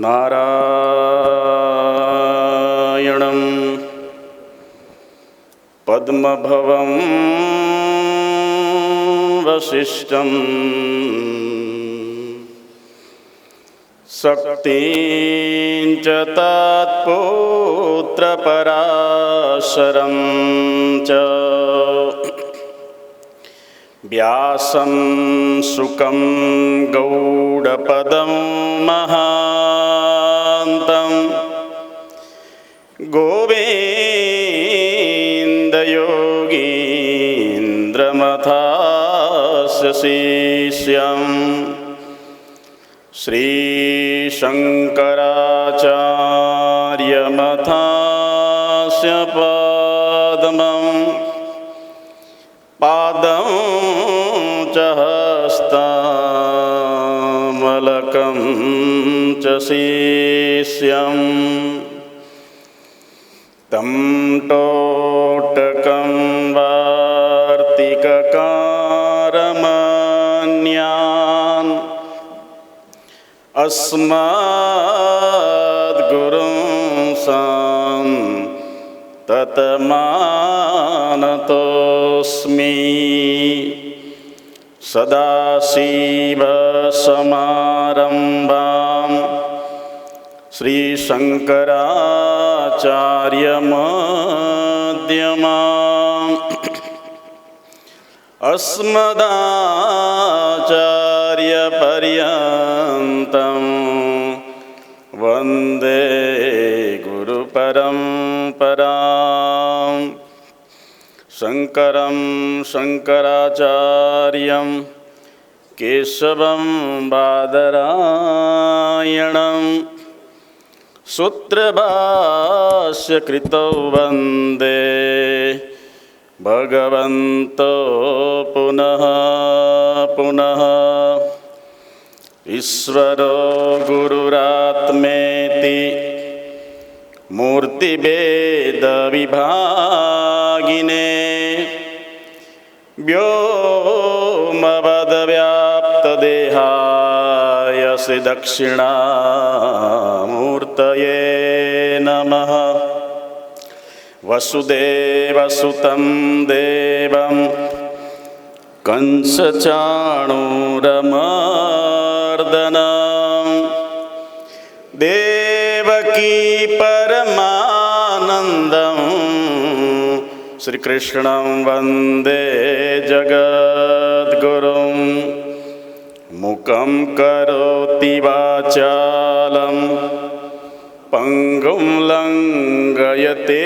नारायणं पद्मभवं वसिष्ठं शक्तिं च तत्पुत्रपराशरं च व्यासं शुकं गौडपदं महान्तं गोविन्दयोगीन्द्रमथास्य शिष्यं श्रीशङ्कराचार्यमथास्य पादं च हस्तामलकं च शिष्यं तं टोटकं वार्तिककारमन्यान् अस्मद्गुरुं ततमानतोऽस्मि। सदाशिवसमारम्भां श्रीशङ्कराचार्यमध्यमाम् अस्मदाचार्यपर्यन्तं वन्दे गुरुपरम्पराम्। शङ्करं शङ्कराचार्यं केशवं बादरायणं सूत्रभाष्यकृतौ वन्दे भगवन्तो पुनः पुनः। ईश्वरो गुरुरात्मेति मूर्तिभेदविभागिने व्योमवद्व्याप्तदेहाय श्रीदक्षिणामूर्तये नमः। वसुदेवसुतं देवं कंसचाणूरमर्दनं देवकी परमानन्दं श्रीकृष्णं वन्दे जगद्गुरुं। मूकं करोति वाचालं पंगुं लंघयते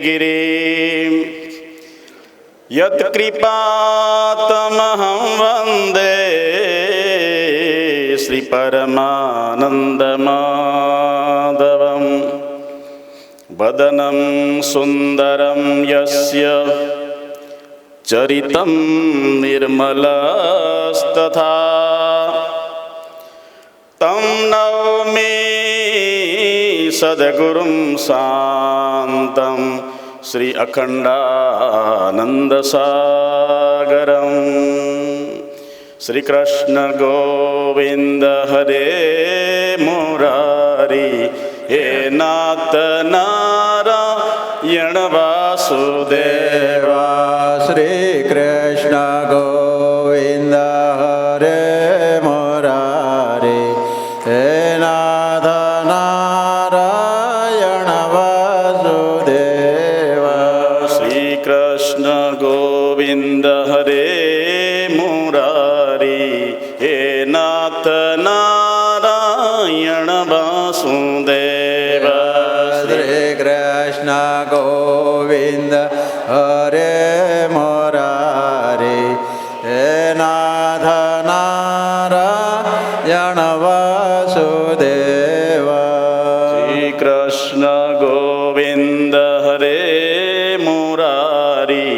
गिरिं यत्कृपातमहं वन्दे श्रीपरमानन्दमाधवं। वदनं सुन्दरं यस्य चरितं निर्मलस्तथा तं नौमि सद्गुरुं शान्तं श्री अखण्डानन्दसागरं। श्रीकृष्ण गोविंद हरे मुरारी हे नाथ नारायण वासुदेवा। श्रीकृष्ण गोविंद हरे मुरारी हे नाथ नारायण वासुदेवा। श्रीकृष्ण गोविंद हरे मुरारी हे नाथ नारायण वासुदेवा। श्रीकृष्ण गोविंद हरे मुरारी हे नाथ नारायण वासुदेवा। श्रीकृष्ण गोविंद हरे मुरारी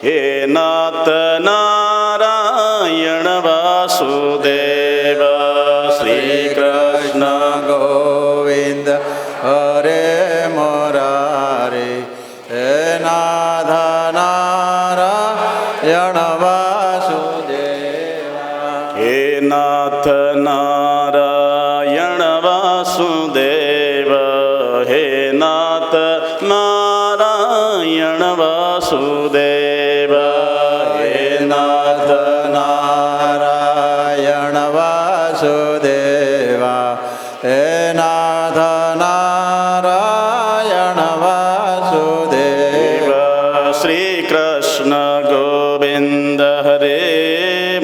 हे नाथ नारायण वासुदेवा। श्रीकृष्ण गोविंद हरे मुरारी हे नाथ नारायण वासुदेवा। हे नाथ नारायण वासुदेवा। નાથ નારાયણ વાસુદેવા હે નાથ નારાયણ વાસુદેવા શ્રી કૃષ્ણ ગોવિંદ હરે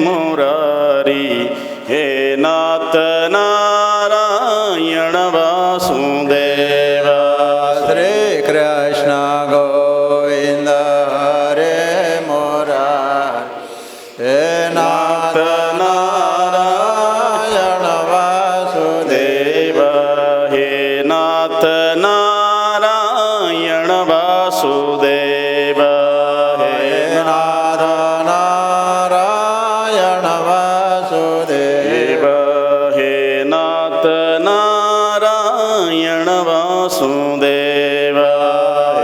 મુરારી હે નાથ નારાયણ વાસુદેવા શ્રી કૃષ્ણ ગોવિંદ હરે મોરારી હે નાથ નારાયણ વાસુદેવા હે નાથ નારાયણ વાસુદેવા હે નાથ નારાયણ વાસુદેવા હે નાથ નારાયણ વાસુદેવા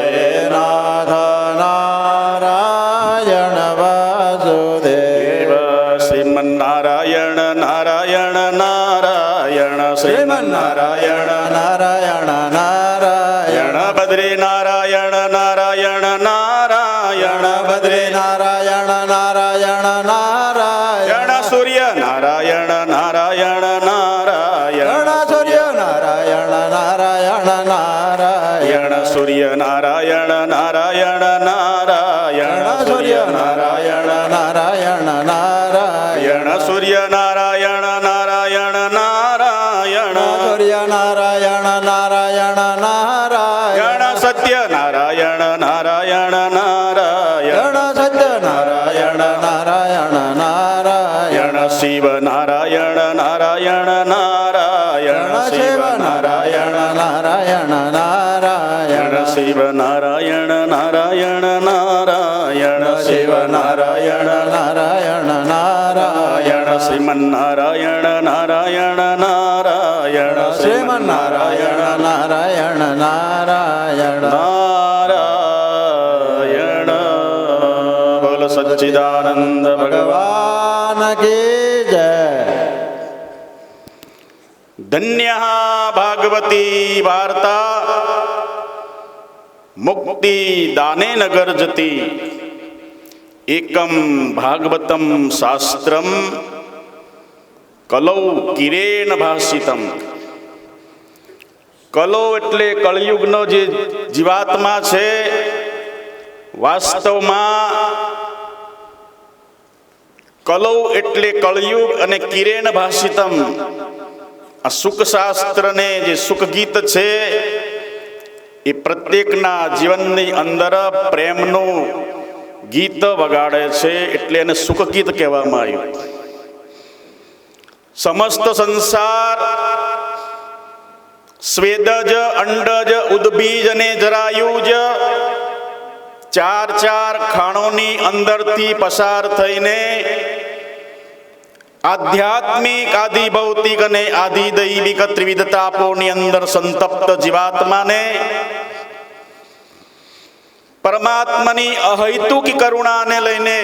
હે નાથ નારાયણ વાસુદેવા શ્રીમન્નારાયણ નારાયણ નારાયણ શ્રીમન્નારાયણ નારાયણ નારાયણ બદ્રી નારાયણ નારાયણ નારાયણ બદ્રી નારાયણ નારાયણ નારાયણ સૂર્ય નારાયણ નારાયણ નારાયણ સૂર્ય નારાયણ નારાયણ નારાયણ સૂર્ય નારાયણ નારાયણ નારાયણ સૂર્ય નારાયણ નારાયણ નારાયણ સૂર્ય નારાયણ નારાયણ નારાયણ સૂર્ય નારાયણ નારાયણ નારાયણ સત્ય નારાયણ નારાયણ નારાયણ સત્ય નારાયણ નારાયણ નારાયણ શિવ નારાયણ નારાયણ નારાયણ શિવ નારાયણ નારાયણ નારાયણ શિવ નારાયણ નારાયણ નારાયણ શિવ નારાયણ નારાયણ નારાયણ શ્રીમન્નારાયણ નારાયણ નારાયણ શ્રીમન્નારાયણ નારાયણ નારાયણ નારાયણ બોલ સચ્ચિદાનંદ ભગવાન ભગવાન કી જય ધન્ય ભાગવતી વાર્તા મુક્તિ દાનેન ગર્જતી એકમ ભાગવતમ શાસ્ત્રમ કલૌ કિરેણ ભાષિતમ. કલો એટલે કળિયુગનો જે જીવાત્મા છે, વાસ્તવમાં કલૌ એટલે કળિયુગ અને કિરેણ ભાષિતમ આ સુખશાસ્ત્રને જે સુખગીત છે એ પ્રત્યેકના જીવનની અંદર પ્રેમનું ગીત વગાડે છે, એટલે એને સુખગીત કહેવામાં આવ્યું. સમસ્ત સંસાર સ્વેદજ, અંડજ, ઉદબીજ અને જરાયુજ ચાર ચાર ખાણોની અંદરથી પસાર થઈને આધ્યાત્મિક, આદિ ભૌતિક અને આદિ દૈવિક ત્રિવિધ તાપોની અંદર સંતપ્ત જીવાત્માને પરમાત્માની અહૈતુકી કરુણાને લઈને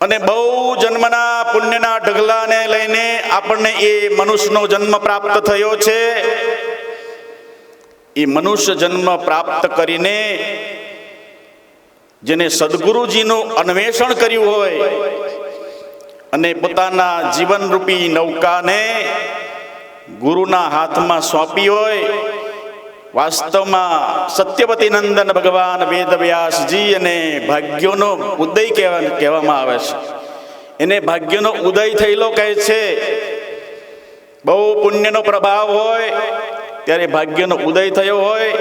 અને બહુ જન્મના પુણ્યના ઢગલાને લઈને આપણને એ મનુષ્યનો જન્મ પ્રાપ્ત થયો છે. એ મનુષ્ય જન્મ પ્રાપ્ત કરીને જેને સદગુરુજીનું અન્વેષણ કર્યું હોય અને પોતાના જીવનરૂપી નૌકાને ગુરુના હાથમાં સોંપી હોય, વાસ્તવમાં સત્યવતી નંદન ભગવાન વેદવ્યાસજી અને ભાગ્યોનો ઉદય કહેવામાં આવે છે. એને ભાગ્યનો ઉદય થયેલો કહે છે. બહુ પુણ્યનો પ્રભાવ હોય ત્યારે ભાગ્યનો ઉદય થયો હોય,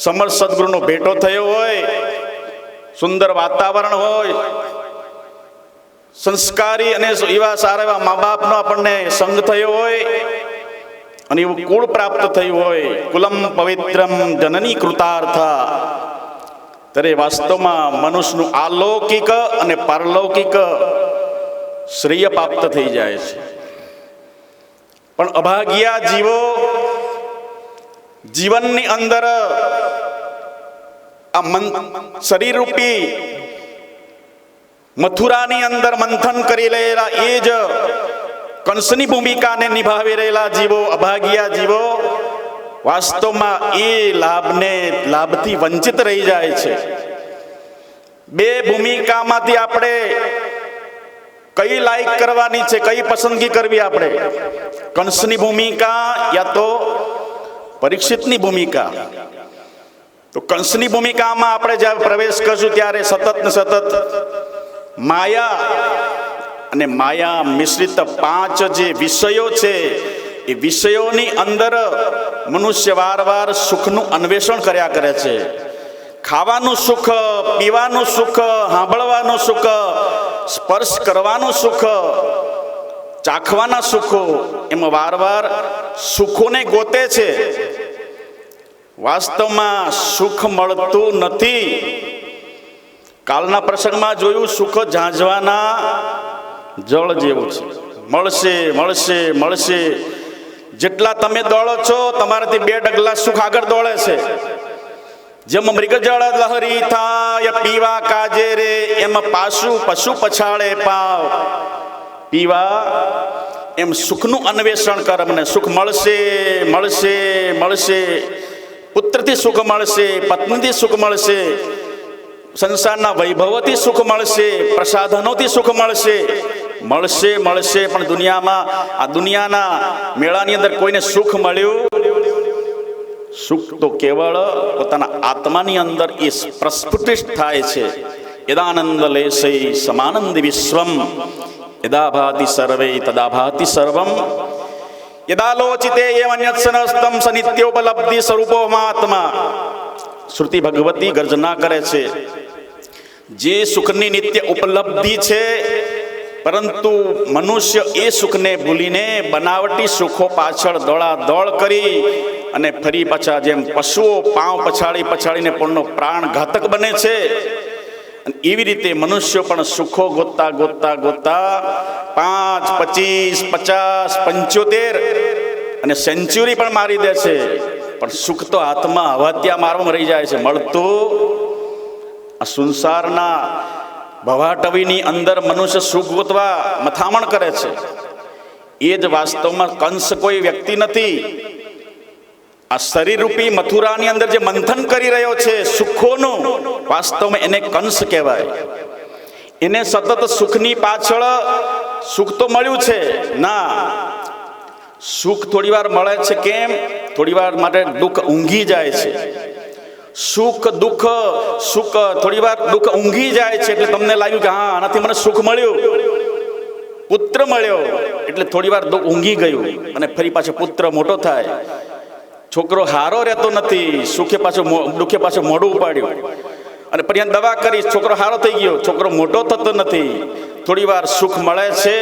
સમર્થ સદગુરુનો ભેટો થયો હોય, સુંદર વાતાવરણ હોય, સંસ્કારી અને એવા સારા એવા મા બાપનો આપણને સંગ થયો હોય અને એવું કુળ પ્રાપ્ત થયું હોય, કુલમ પવિત્રમ જનની કૃતાર્થા, ત્યારે વાસ્તવમાં મનુષ્યનું આલૌકિક અને પારલૌકિક શ્રેય પ્રાપ્ત થઈ જાય છે. પણ અભાગ્યા જીવો જીવનની અંદર આ શરીરરૂપી મથુરાની અંદર મંથન કરી રહેલા એ જ કંસની ભૂમિકાને નિભાવી રહેલા જીવો, અભાગ્યા જીવો વાસ્તવમાં એ લાભથી વંચિત રહી જાય છે. બે ભૂમિકામાંથી આપણે કઈ લાયક કરવાની છે, કઈ પસંદગી કરવી આપણે? કંસની ભૂમિકા યા તો પરીક્ષિતની ભૂમિકા? તો કંસની ભૂમિકામાં આપણે જ્યારે પ્રવેશ કરશું ત્યારે સતત ને સતત માયા અને માયા મિશ્રિત 5 જે વિષયો છે એ વિષયોની અંદર મનુષ્ય વારવાર સુખનું અન્વેષણ કર્યા કરે છે. ખાવાનું સુખ, પીવાનું સુખ, સાંભળવાનું સુખ, સ્પર્શ કરવાનું સુખ, ચાખવાના સુખો, એમાં વારવાર સુખોને ગોતે છે. વાસ્તવમાં સુખ મળતું નથી. કાલના પ્રસંગમાં જોયું, સુખ ઝાંઝવાના જળ જેવું છે. મળશે મળશે મળશે, જેટલા તમે દોડો છો તમારાથી 2 ડગલા સુખ આગળ દોડે છે. જેમ મૃગજળ લહરી થાય પીવા કાજે રે, એમ પાછું પશુ પછાડે પાવ પીવા. એમ સુખનું અન્વેષણ કર. મને સુખ મળશે મળશે મળશે. પુત્રથી સુખ મળશે, પત્નીથી સુખ મળશે, સંસારના વૈભવથી સુખ મળશે, પ્રસાધનોથી સુખ મળશે. મળશે મળશે, પણ દુનિયામાં, આ દુનિયાના મેળાની અંદર કોઈને સુખ મળ્યું? સુખ તો કેવળ પોતાના આત્માની અંદર એ પ્રસ્ફુટિત થાય છે. યદાનંદ લેશે સમાનંદ વિશ્વમ, યદા ભાતિ સર્વે તદા ભાતિ સર્વમ, યદાલોચિતે એવ અન્યત્સનસ્તમ સનિત્યોપલબ્ધિ સ્વરૂપોમાત્મા. શ્રુતિ ભગવતી ગર્જના કરે છે, જે સુખની નિત્ય ઉપલબ્ધિ છે, પરંતુ મનુષ્ય એ સુખને ભૂલીને બનાવટી સુખો પાછળ દોડાદોડ કરી અને ફરી પાછા જેમ પશુઓ પાંવ પછાડી પછાડીને પોતાનો પ્રાણ ઘાતક બને છે, એવી રીતે મનુષ્યો પણ સુખો ગોતતા ગોતતા ગોતતા 5, 25, 50, 75 અને સેન્ચુરી પણ મારી દે છે, પણ સુખ તો હાથમાં હવાત્યા મારવામાં રહી જાય છે. મળતું આ સંસારના ભવાટવીની અંદર મનુષ્ય સુખ ગોતવા મથામણ કરે છે. એ જ વાસ્તવમાં કંસ કોઈ વ્યક્તિ નથી. આ શરીરરૂપી મથુરાની અંદર જે મંથન કરી રહ્યો છે સુખોનું, વાસ્તવમાં એને કંસ કહેવાય. એને સતત સુખની પાછળ, સુખ તો મળ્યું છે ના, સુખ થોડી વાર મળે છે, કેમ? થોડી વાર માટે દુઃખ ઊંઘી જાય છે. સુખ દુઃખ, સુખ થોડી વાર દુઃખ ઊંઘી જાય છે, એટલે તમને લાગ્યું કે હા, આનાથી મને સુખ મળ્યું, પુત્ર મળ્યો, એટલે થોડી વાર દુઃખ ઊંઘી ગયું, અને ફરી પાછો પુત્ર મોટો થાય. છોકરો હારો રહેતો નથી, દુઃખે પાછું મોઢું ઉપાડ્યું, અને પછી દવા કરી, છોકરો હારો થઈ ગયો, છોકરો મોટો થતો નથી. થોડી વાર સુખ મળે છે,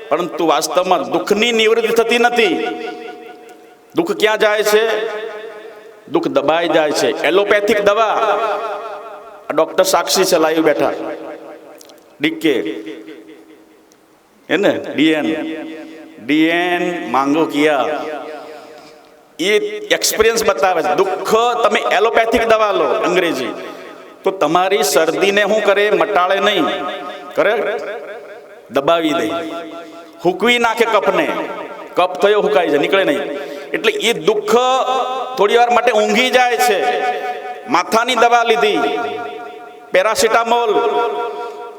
પરંતુ વાસ્તવમાં દુઃખની નિવૃત્તિ થતી નથી. દુઃખ ક્યાં જાય છે? દુઃખ દબાઈ જાય છે. એલોપેથિક દવા, ડોક્ટર સાક્ષી છે, લાવી બેઠા, ડીકે એને ડીએન માંગો કિયા, એ એક્સપિરિયન્સ બતાવે છે. દુઃખ તમે એલોપેથિક દવા લો અંગ્રેજી, તો તમારી શરદીને શું કરે? મટાડે નહીં, કરે દબાવી દે, હુકવી નાખે કફને. કફ થયો હુકાઈ જાય, નીકળે નહીં. એટલે એ દુઃખ થોડી વાર માટે ઊંઘી જાય છે. માથાની દવા લીધી, પેરાસિટામોલ,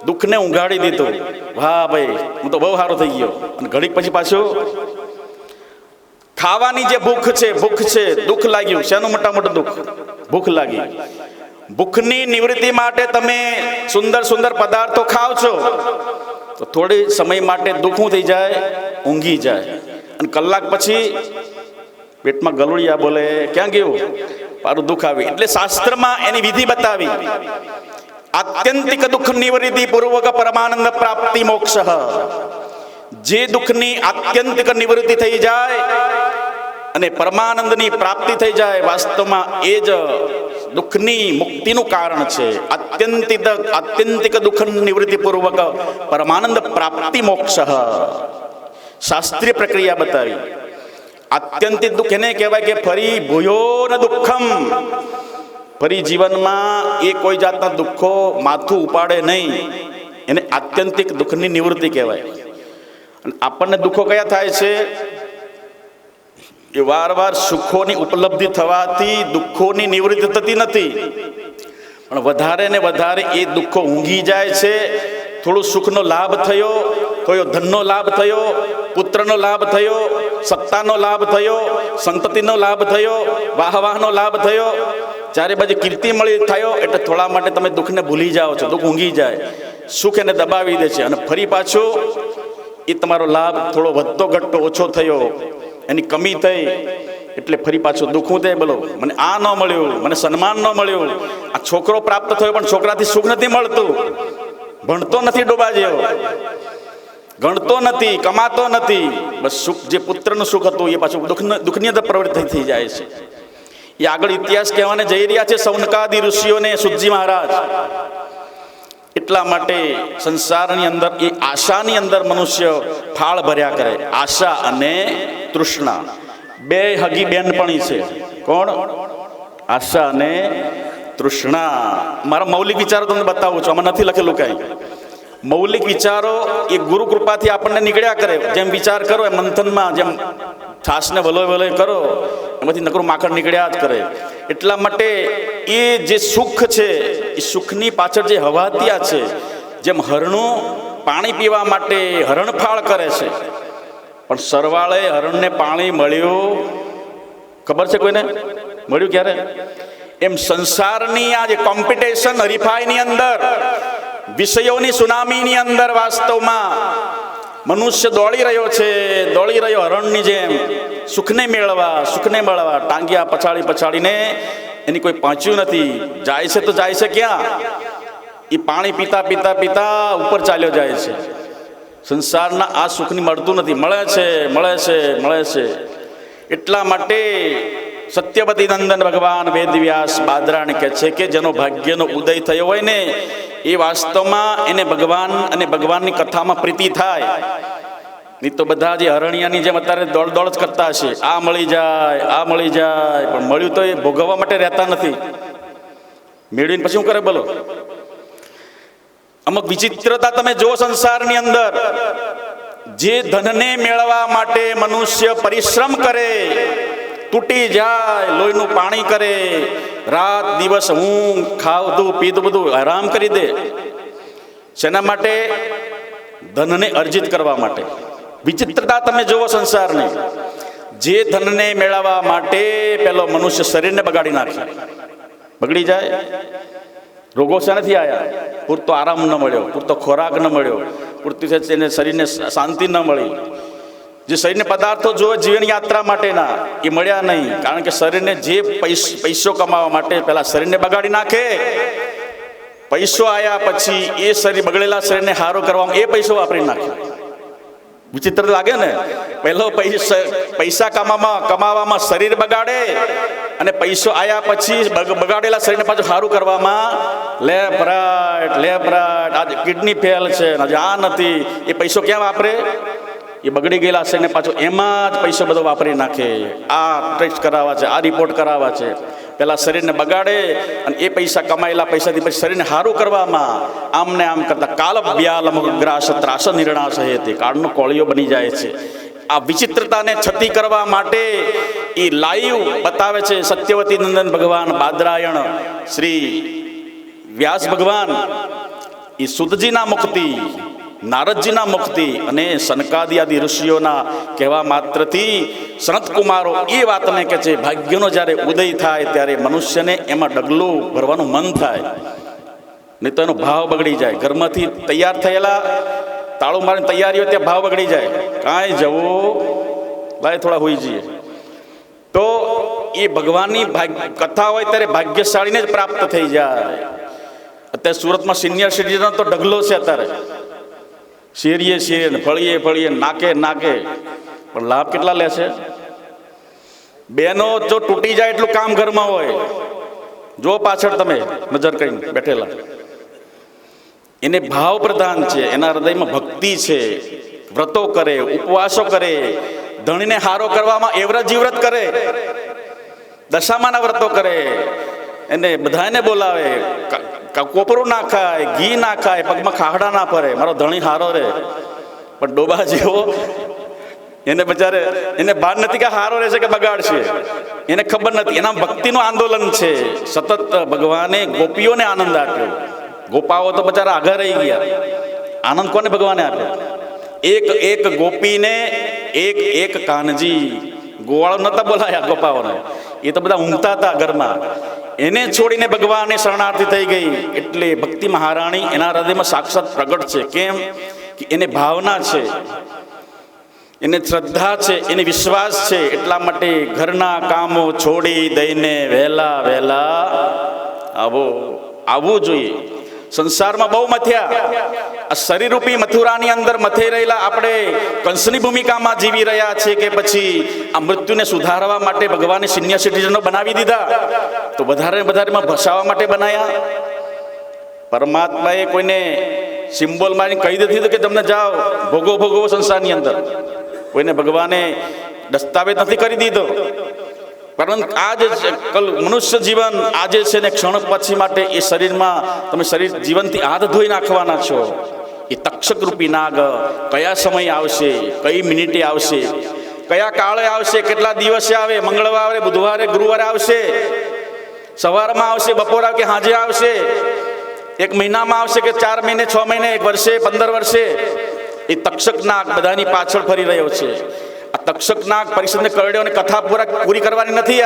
દુઃખને ઊંઘાડી દીધું. વાહ ભાઈ, હું તો બહુ સારો થઈ ગયો. અને ઘડીક પછી પાછું ખાવાની જે ભૂખ છે, દુઃખ લાગ્યું. શેનું મોટા મોટું દુઃખ? ભૂખ લાગી. ભૂખની નિવૃત્તિ માટે તમે સુંદર સુંદર પદાર્થો ખાવ છો, તો થોડી સમય માટે દુઃખ થઈ જાય, ઊંઘી જાય, અને કલાક પછી પેટમાં ગલુડિયા બોલે, ક્યાં ગયું? પારું દુઃખ આવી. એટલે શાસ્ત્રમાં એની વિધિ બતાવી, આત્યંતિક દુઃખ નિવૃત્તિ પૂર્વક પરમાનંદ પ્રાપ્તિ મોક્ષ. જે દુઃખની આત્યંતિક નિવૃત્તિ થઈ જાય અને પરમાનંદની પ્રાપ્તિ થઈ જાય, વાસ્તવમાં એ જ દુઃખની મુક્તિનું કારણ છે. આત્યંતિક દુઃખ નિવૃત્તિ પૂર્વક પરમાનંદ પ્રાપ્તિ મોક્ષ. શાસ્ત્રીય પ્રક્રિયા બતાવી. આત્યંતિક દુઃખ એને કહેવાય કે ફરી ભૂયો ન દુઃખમ, ફરી જીવનમાં એ કોઈ જાતના દુઃખો માથું ઉપાડે નહીં. એને આત્યંતિક દુઃખની નિવૃત્તિ કહેવાય. અને આપણને દુઃખો કયા થાય છે? એ વારવાર સુખોની ઉપલબ્ધિ થવાથી દુઃખોની નિવૃત્તિ થતી નથી, પણ વધારે ને વધારે એ દુઃખો ઊંઘી જાય છે. થોડું સુખનો લાભ થયો, કોઈ ધનનો લાભ થયો, પુત્રનો લાભ થયો, સત્તાનો લાભ થયો, સંતતિનો લાભ થયો, વાહવાહનો લાભ થયો, ચારે બાજુ કીર્તિ મળી થયો એટલે થોડા માટે તમે દુઃખને ભૂલી જાઓ છો. દુઃખ ઊંઘી જાય, સુખ એને દબાવી દે છે અને ફરી પાછું એ તમારો લાભ થોડો વધતો ઘટતો ઓછો થયો, એની કમી થઈ એટલે ફરી પાછું દુઃખ દે. બોલો, મને આ ન મળ્યું, મને સન્માન ન મળ્યું, આ છોકરો પ્રાપ્ત થયો પણ છોકરાથી સુખ નથી મળતું, ભણતો નથી ડોબા જેવો, ગણતો નથી, કમાતો નથી, બસ સુખ જે પુત્રનું સુખ હતું એ પાછું દુઃખની અંદર પ્રવૃત્તિ થઈ જાય છે. એ આગળ ઇતિહાસ કહેવાને જઈ રહ્યા છે સૌનકાદી ઋષિઓને સુતજી મહારાજ. એટલા માટે સંસારની અંદર એ આશાની અંદર મનુષ્ય ફાળ ભર્યા કરે. આશા અને તૃષ્ણા બે હગી બેનપણી છે. કોણ? આશા અને તૃષ્ણા. મારા મૌલિક વિચારો તમને બતાવું છું, આમાં નથી લખેલું કાંઈ. મૌલિક વિચારો એ ગુરુ કૃપાથી આપણને નીકળ્યા કરે. જેમ વિચાર કરો એમ મંથનમાં, જેમ છાસને વલોય વલોય કરો એમાંથી નકરું માખણ નીકળ્યા જ કરે. એટલા માટે એ જે સુખ છે એ સુખની પાછળ જે હવાતિયા છે, જેમ હરણું પાણી પીવા માટે હરણફાળ કરે છે, પણ સરવાળે હરણને પાણી મળ્યું ખબર છે કોઈને? મળ્યું ક્યારે? એમ સંસારની આ જે કોમ્પિટિશન, હરીફાઈની અંદર, વિષયોની સુનામીની અંદર વાસ્તવમાં મનુષ્ય દોડી રહ્યો છે, દોડી રહ્યો હરણની જેમ સુખને મેળવવા, સુખને મળવા. ટાંગિયા પછાડી પછાડીને એની કોઈ પહોંચ્યું નથી. જાય છે તો જાય છે ક્યાં? એ પાણી પીતા પીતા પીતા ઉપર ચાલ્યો જાય છે. સંસારના આ સુખની મળતું નથી. મળે છે, મળે છે, મળે છે. એટલા માટે સત્યવતી નંદન ભગવાન વેદવ્યાસ બાદરાને કહે છે કે જેનો ભાગ્યનો ઉદય થયો હોય ને એ વાસ્તવમાં એને ભગવાન અને ભગવાનની કથામાં પ્રીતિ થાય. નહીં તો બધા જે હરણિયાની જેમ અત્યારે દોડ દોડ જ કરતા હશે, આ મળી જાય, આ મળી જાય, પણ મળ્યું તો એ ભોગવવા માટે રહેતા નથી. મેળવીને પછી શું કરે બોલો? અમુક વિચિત્રતા તમે જો સંસારની અંદર. જે ધનને મેળવવા માટે મનુષ્ય પરિશ્રમ કરે, તૂટી જાય, લોહીનું પાણી કરે, રાત દિવસ ઊંઘ, ખાવતું પીતું બધું આરામ કરી દે. શેના માટે? ધનને અર્જિત કરવા માટે. વિચિત્રતા તમે જુઓ સંસારની. જે ધનને મેળવવા માટે પેલો મનુષ્ય શરીરને બગાડી નાખે. બગડી જાય. રોગો શેનાથી આવ્યા? પૂરતો આરામ ન મળ્યો, પૂરતો ખોરાક ન મળ્યો, પૂરતી એને શરીરને શાંતિ ન મળી. જે શરીરને પદાર્થો જોવે જીવન યાત્રા માટેના એ મળ્યા નહીં. કારણ કે શરીરને જે પૈસો કમાવા માટે પેલા શરીરને બગાડી નાખે. પૈસો આવ્યા પછી એ શરીર, બગડેલા શરીરને સારું કરવામાં એ પૈસો વાપરી નાખે. વિચિત્ર લાગે ને? પહેલો પૈસા કમાવામાં શરીર બગાડે અને પૈસો આવ્યા પછી બગાડેલા શરીરને પાછું સારું કરવામાં લેફ્ટ રાઈટ. આજે કિડની ફેલ છે, આજે આ નથી, એ પૈસો ક્યાં વાપરે? એ બગડી ગયેલા શરીરને પાછો એમાં જ પૈસો બધો વાપરી નાખે. આ ટેસ્ટ કરાવવા છે, આ રિપોર્ટ કરાવવા છે. પેલા શરીરને બગાડે અને એ પૈસા, કમાયેલા પૈસાથી પછી શરીરને સારું કરવામાં આમને આમ કરતા કાલ બ્યાલમગ્રાસ ત્રાસ નિર્ણાશ હતી. કાળનો કોળીઓ બની જાય છે. આ વિચિત્રતાને છતી કરવા માટે એ લાઈવ બતાવે છે સત્યવતી નંદન ભગવાન બાદરાયણ શ્રી વ્યાસ ભગવાન. એ સુતજીના મુક્તિ, નારદજીના મુક્તિ અને સનકાદી આદિ ઋષિઓના કહેવા માત્રથી સનત કુમારો એ વાતને કહે છે ભાગ્યનો જ્યારે ઉદય થાય ત્યારે મનુષ્યને એમાં ડગલું ભરવાનું મન થાય, નહીં તો એનો ભાવ બગડી જાય. ઘરમાંથી તૈયાર થયેલા તાળું મારીને તૈયારીઓ ત્યાં ભાવ બગડી જાય. કાંઈ જવું, ભાઈ થોડા હોઈ જઈએ. તો એ ભગવાનની કથા હોય ત્યારે ભાગ્યશાળીને જ પ્રાપ્ત થઈ જાય. અત્યારે સુરતમાં સિનિયર સિટીઝનનો તો ઢગલો છે. અત્યારે શેરીએ શેરીએ, ફળીએ ફળીએ, નાકે નાકે, પણ લાભ કેટલા લે છે? બેનો જો તૂટી જાય એટલું કામ ઘરમાં હોય. જો પાછળ તમે નજર કરીને બેઠેલા, એને ભાવ પ્રધાન છે, એના હૃદયમાં ભક્તિ છે, વ્રતો કરે, ઉપવાસો કરે, ધણીને હારો કરવામાં એવરત જીવ્રત કરે, દશામાના વ્રતો કરે, એને બધાને બોલાવે, કોપરું ના ખાય, ઘી ના ખાય, પગમાં ખાખડા ના ફરે, મારો ધણી હારો રે. પણ ડોબા જેવો એને બચારે એને ભાન નથી કે હારો રહેશે કે બગાડશે, એને ખબર નથી. એના ભક્તિનું આંદોલન છે. સતત ભગવાને ગોપીઓને આનંદ આપ્યો. ગોપાઓ તો બચારા આઘા રહી ગયા. આનંદ કોને ભગવાને આપ્યો? એક એક ગોપીને એક એક કાનજી. ગોવાળો નતા બોલાયા ગોપાઓને, એ તો બધા ઊંઘતા હતા ઘરમાં. એને છોડીને ભગવાનને શરણાર્થી થઈ ગઈ. એટલે ભક્તિ મહારાણી એના હૃદયમાં સાક્ષાત પ્રગટ છે. કેમ કે એને ભાવના છે, એને શ્રદ્ધા છે, એને વિશ્વાસ છે. એટલા માટે ઘરના કામો છોડી દઈને વહેલા વહેલા આવવું જોઈએ. સંસારમાં બહુ મથ્યા. આ શરીરરૂપી મથુરાની અંદર મથઈ રહેલા આપણે કંસની ભૂમિકામાં જીવી રહ્યા છે કે પછી આ મૃત્યુને સુધારવા માટે ભગવાને સિનિયર સિટીઝનો બનાવી દીધા તો વધારેમાં ભસાવા માટે બનાયા? પરમાત્માએ કોઈને સિમ્બોલમાં કહી દીધું કે તમને જાઓ ભોગવો સંસારની અંદર. કોઈને ભગવાને દસ્તાવેજ નથી કરી દીધો. પરંતુ આ જે મનુષ્ય જીવન આજે છે ને ક્ષણ પછી માટે એ શરીરમાં તમે શરીર જીવનથી હાથ ધોઈ નાખવાના છો. એ તક્ષક રૂપી નાગ કયા સમયે આવશે, કઈ મિનિટે આવશે, કયા કાળે આવશે, કેટલા દિવસે આવે, મંગળવારે, બુધવારે, ગુરુવારે આવશે, સવારમાં આવશે, બપોર આવે કે સાંજે આવશે, એક મહિનામાં આવશે કે 4 મહિને, 6 મહિને, 1 વર્ષે, 15 વર્ષે. એ તક્ષક નાગ બધાની પાછળ ફરી રહ્યો છે. આ તક્ષક નાગ પરિષદને કરડ્યો અને કથા પૂરી કરવાની નથી.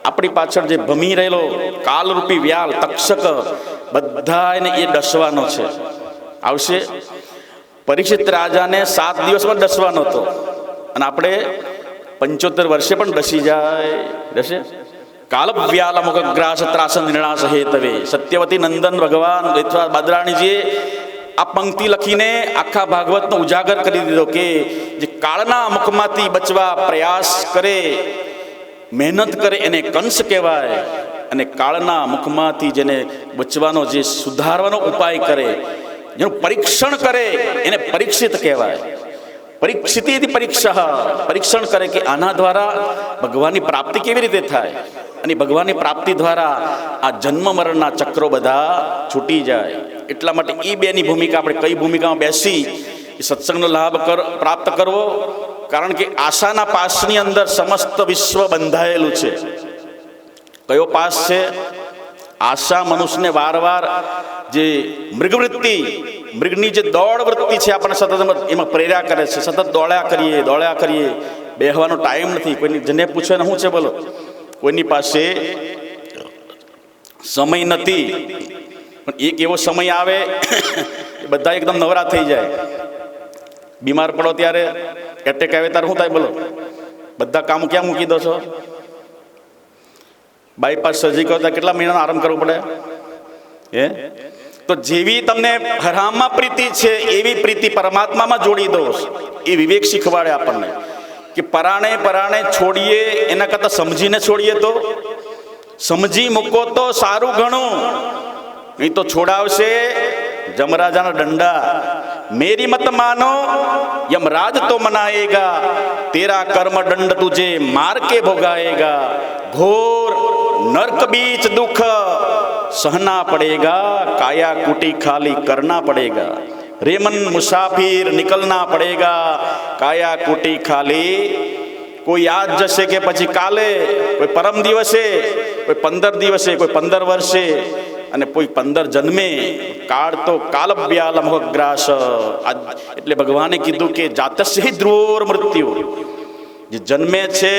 આપણી પાછળ જે ભમી રહેલો કાલરૂપી વ્યાલ તક્ષક બધા એને એ ડસવાનો છે. આવશે. પરીક્ષિત રાજાને 7 દિવસમાં ડસવાનો હતો અને આપણે 75 વર્ષે પણ ડસી જાય. ડસે કાલ વ્યાલ મુખગ્રાસ ત્રાસન નિર્ણાસ હેતવે. સત્યવતી નંદન ભગવાન બાદરાણીજીએ આ પંક્તિ લખીને આખા ભાગવતનો ઉજાગર કરી દીધો કે જે કાળના મુખમાંથી બચવા પ્રયાસ કરે, મહેનત કરે એને કંસ કહેવાય. અને કાળના મુખમાંથી જેને બચવાનો, જે સુધારવાનો ઉપાય કરે, જેનું પરીક્ષણ કરે એને પરીક્ષિત કહેવાય. પરીક્ષિતી પરીક્ષણ કરે કે આના દ્વારા ભગવાનની પ્રાપ્તિ કેવી રીતે થાય. અને ભગવાનની પ્રાપ્તિ દ્વારા આ જન્મ મરણના ચક્રો બધા છૂટી જાય. એટલા માટે એ બેની ભૂમિકા આપણે કઈ ભૂમિકામાં બેસી એ સત્સંગનો લાભ પ્રાપ્ત કરવો. કારણ કે આશાના પાસની અંદર સમસ્ત વિશ્વ બંધાયેલું છે. કયો પાસ છે? આશા મનુષ્યને વારવાર જે મૃગવૃત્તિ, મૃગની જે દોડ વૃત્તિ છે આપણને સતત એમાં પ્રેર્યા કરે છે. સતત દોડ્યા કરીએ. બેહવાનો ટાઈમ નથી. કોઈની જેને પૂછે ને શું છે બોલો, કોઈની પાસે સમય નથી. પણ એક એવો સમય આવે બધા એકદમ નવરા થઈ જાય. બીમાર પડો ત્યારે, એટેક આવે ત્યારે શું થાય બોલો? બધા કામ ક્યાં મૂકી દો છો? બાયપાસ સર્જરી કરો ત્યારે કેટલા મહિનાનો આરામ કરવો પડે? તો જેવી તમને હરામમાં પ્રીતિ છે એવી પ્રીતિ પરમાત્મામાં જોડી દો. એ વિવેક શીખવાડે આપણને કે પરાણે છોડીએ એના કરતાં સમજીને છોડીએ તો સમજી મૂકો તો સારું ઘણું. નહીં તો છોડાવશે જમરાજાના દંડા. મેરી મત માનો यमराज तो मनाएगा, तेरा कर्म दंड तुझे मार के भोगाएगा, घोर नरक बीच दुख सहना पड़ेगा, काया कुटी खाली करना पड़ेगा, रेमन मुसाफिर निकलना पड़ेगा, काया कुटी खाली. કોઈ આજ જશે કે પછી કાલે, કોઈ પરમ દિવસે, કોઈ 15 દિવસે, કોઈ 15 વર્ષે અને કોઈ 15 જન્મે. કાળ તો કાલવ્યાલ મોહગ્રાસ. એટલે ભગવાને કીધું કે જાતસ્ય ધ્રુવોર મૃત્યુ. જે જન્મે છે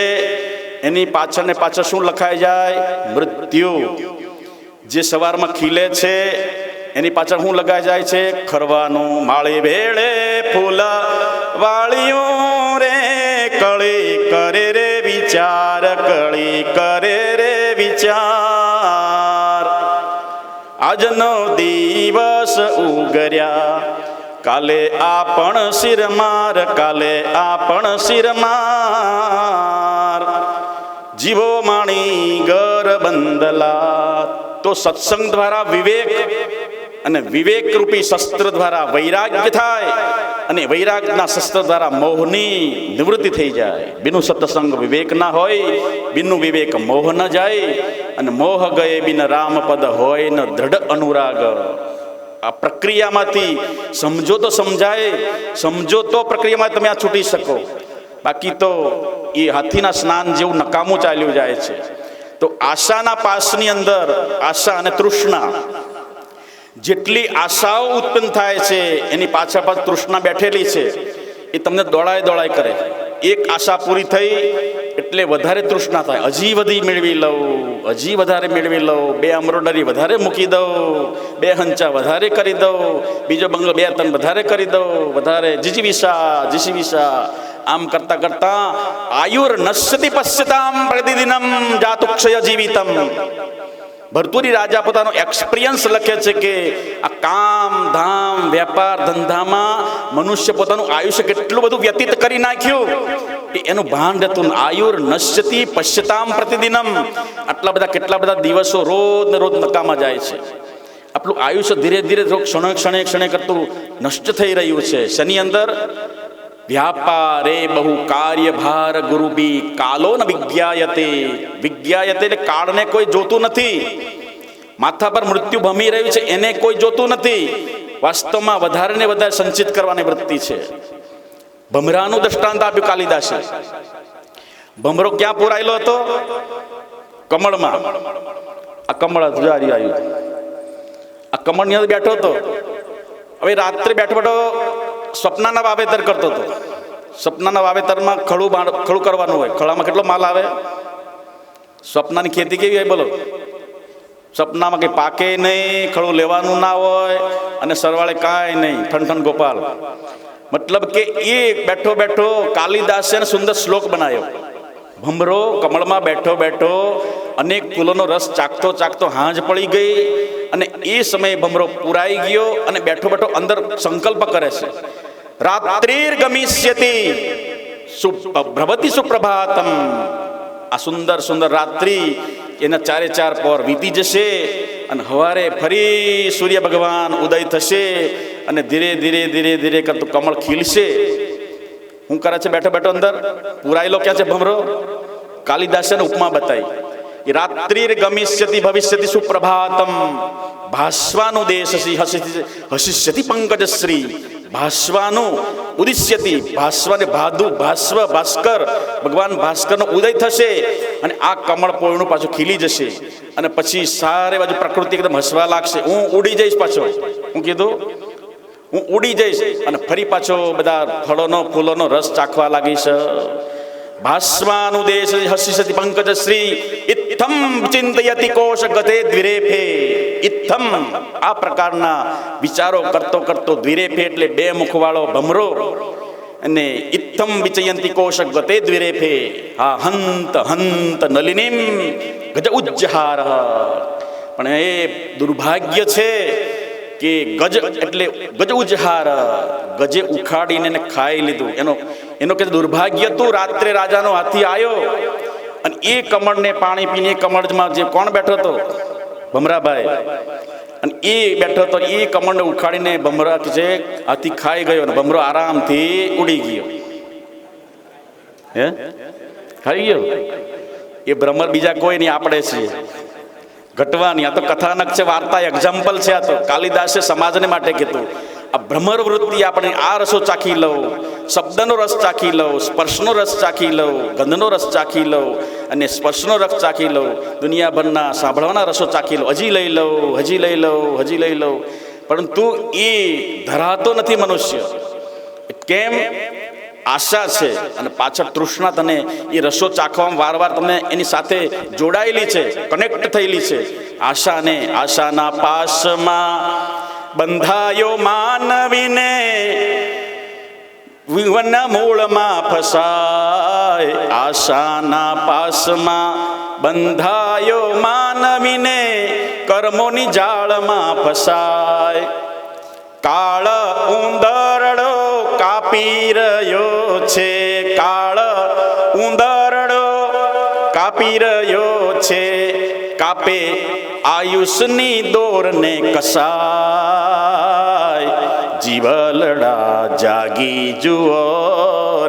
એની પાછળ ને પાછળ શું લખાઈ જાય? મૃત્યુ. જે સવારમાં ખીલે છે એની પાછળ શું લગાઈ જાય છે? ખરવાનું. માળી વેળે ફૂલ વાળિયું રે, કળી કરે રે વિચાર, કળી કરે રે વિચાર. આજનો દિવસ ઉગર્યા, કાલે આપણ શિરમાર, કાલે આપણ શિરમાર. જીવો માણી ઘર બંધલા. તો સત્સંગ દ્વારા વિવેક અને વિવેક રૂપી શસ્ત્ર દ્વારા વૈરાગ્ય થાય, અને વૈરાગના શસ્ત્ર દ્વારા મોહની નિવૃત્તિ થઈ જાય. બિનુ સત્સંગ વિવેક ના હોય, બિનુ વિવેક મોહ ન જાય, અને મોહ ગયે બિન રામ પદ હોય ન દ્રઢ અનુરાગ. આ પ્રક્રિયામાંથી સમજો તો સમજાય, સમજો તો પ્રક્રિયામાં તમે આ છૂટી શકો, બાકી તો એ હાથીના સ્નાન જેવું નકામું ચાલ્યું જાય છે. તો આશાના પાસની અંદર આશા અને તૃષ્ણા, જેટલી આશાઓ ઉત્પન્ન થાય છે એની પાછળ પાછળ તૃષ્ણા બેઠેલી છે, એ તમને દોડાય કરે. એક આશા પૂરી થઈ એટલે વધારે તૃષ્ણા થાય, હજી વધી મેળવી લઉં, હજી વધારે મેળવી લઉં, 2 એમ્બ્રોઇડરી વધારે મૂકી દઉં, 2 હંચા વધારે કરી દઉં, બીજો બંગલો 2-3 વધારે કરી દઉં, વધારે જીજીવિષા. આમ કરતા કરતા આયુર નશ્યતિ પશ્યતામ પ્રતિદિનમ જાતુક્ષય જીવિતમ. ભરતુરી રાજા પોતાનો એક્સપિરિયન્સ લખે છે કે આ કામ ધામ વેપાર ધંધામાં મનુષ્ય પોતાનું આયુષ્ય કેટલું બધું વ્યતીત કરી નાખ્યું એનું ભાન રહેતું. આયુર નશ્યતિ પશ્યતામ પ્રતિદિનમ. કેટલા બધા દિવસો રોજ ને રોજ નકામા જાય છે. આપણું આયુષ્ય ધીરે ધીરે ક્ષણે કરતું નષ્ટ થઈ રહ્યું છે. શની અંદર વ્યાપારે બહુ કાર્યભાર ગુરુબી કાલો ન વિજ્ઞાયતે. વિજ્ઞાયતે એટલે કાળને કોઈ જોતું નથી. માથા પર મૃત્યુ ભમી રહ્યું છે એને કોઈ જોતું નથી. વાસ્તવમાં વધારે ને વધારે સંચિત કરવાની વૃત્તિ છે. ભમરાનું દ્રષ્ટાંત આપ્યું કાલિદાસે. ભમરો ક્યાં પુરાયેલો હતો? કમળમાં. આ કમળ આવ્યું, આ કમળની અંદર બેઠો હતો. હવે રાત્રે બેઠો સ્વપ્નના વાવેતર કરતો હતો. સ્વપ્નના વાવેતરમાં ખડું કરવાનું હોય. ખડામાં કેટલો માલ આવે? સ્વપ્નની ખેતી કેવી હોય બોલો? સ્વપ્નમાં કંઈ પાકે નહીં, ખડું લેવાનું ના હોય અને સરવાળે કાંઈ નહીં, ઠન ગોપાલ. મતલબ કે એ બેઠો કાલિદાસે સુંદર શ્લોક બનાવ્યો. ભમરો કમળમાં બેઠો અનેક ફૂલોનો રસ ચાખતો હાંજ પડી ગઈ અને એ સમયે ભમરો પુરાઈ ગયો અને બેઠો અંદર સંકલ્પ કરે છે, રાત્રિર ગમિષ્યતિ ભ્રવતિ સુપ્રભાતમ. આ સુંદર રાત્રિ એના 4 પહોર વીતી જશે અને સવારે ફરી સૂર્ય ભગવાન ઉદય થશે અને ધીરે કરતું કમળ ખીલશે. શું કરે છે બેઠો અંદર? પુરાયેલો ક્યાં છે ભમરો? કાલિદાસે ઉપમા બતાવી. રાત્રિર ગમિષ્યતિ ભવિષ્યતિ સુપ્રભાતમ ભાસ્વાનું દેશસી હસિષ્યતિ પંકજશ્રી. ભાસ્વાનું ઉદિશ્યતિ, ભાસ્વાને ભાસ્કર ભગવાન ભાસ્કરનો ઉદય થશે અને આ કમળ પોળનું પાછું ખીલી જશે અને પછી સારે બાજુ પ્રકૃતિ એકદમ હસવા લાગશે. હું ઉડી જઈશ પાછો. હું કીધું હું ઉડી જઈશ અને ફરી પાછો બધા ફૂલોનો રસ ચાખવા લાગીશ. ભાસ્વાનુદેશ હસિષ્યતિ પંકજશ્રી ઇત્થમ ચિંતયતિ કોશ ગતે દ્વિરેફે. ઇત્થમ આ પ્રકારના વિચારો કરતો દ્વિરેફે એટલે 2 મુખવાળો ભમરો અને ઇત્થમ વિચયંતી કોશ ગતે દ્વિરેફે. હા હંત નલિનીમ ગજ ઉજ્જહાર. પણ એ દુર્ભાગ્ય છે કે ગજ એટલે ગજ ઉજહાર, ગજે ઉખાડીને એને ખાઈ લીધું. એનો કે દુર્ભાગ્ય તું. રાત્રે રાજાનો હાથી આવ્યો અને એ કમળને પાણી પીને કમળમાં જે કોણ બેઠો હતો? ભમરાભાઈ. અને એ બેઠો હતો, એ કમળને ઉખાડીને ભમરા જે હાથી ખાઈ ગયો અને ભમરો આરામથી ઉડી ગયો. ખાઈ ગયો. એ ભ્રમર બીજા કોઈ નહીં, આપણે છીએ ઘટવાની. આ તો કથાનક છે, વાર્તા, એક્ઝામ્પલ છે. આ તો કાલિદાસે સમાજને માટે કીધું. આ ભ્રમર વૃત્તિ આપણે આ રસો ચાખી લઉં, શબ્દનો રસ ચાખી લઉં, સ્પર્શનો રસ ચાખી લઉં, ગંધનો રસ ચાખી લઉં અને સ્પર્શનો રસ ચાખી લઉં, દુનિયાભરના સાંભળવાના રસો ચાખી લઉં, હજી લઈ લઉં, પરંતુ એ ધરાતો નથી મનુષ્ય. કેમ? આશા છે અને પાછળ તૃષ્ણા તને એ રસો ચાખવામાં વારવાર તમને એની સાથે જોડાયેલી છે, કનેક્ટ થયેલી છે. આશાના પાસમાં બંધાયો માનવીને વિવના મૂળમાં ફસાય. આશાના પાસમાં બંધાયો માનવીને કર્મોની જાળમાં ફસાય. કાળ ઉંદરડો કાપી રહ્યો છે, કાળ ઉંદરડો કાપી રહ્યો છે, કાપે આયુષની દોરને કસાય. જીવલડા જાગી જુઓ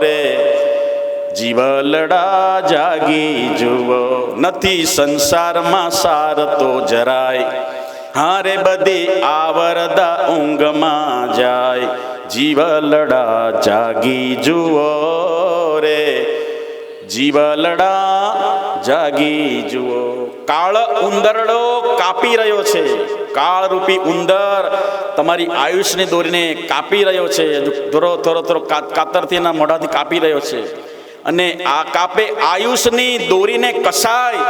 રે, જીવલડા જાગી જુઓ, નથી સંસારમાં સાર તો જરાય. હારે બધી આવરદા ઊંઘમાં જાય, જીવલડા જાગી જુઓ રે, જીવલડા જાગી જુઓ. કાળ ઉંદરડો કાપી રહ્યો છે, કાળ રૂપી ઉંદર તમારી આયુષ્યની દોરીને કાપી રહ્યો છે. થોડો કાતરથી એના મોઢાથી કાપી રહ્યો છે. અને આ કાપે આયુષની દોરીને કસાય,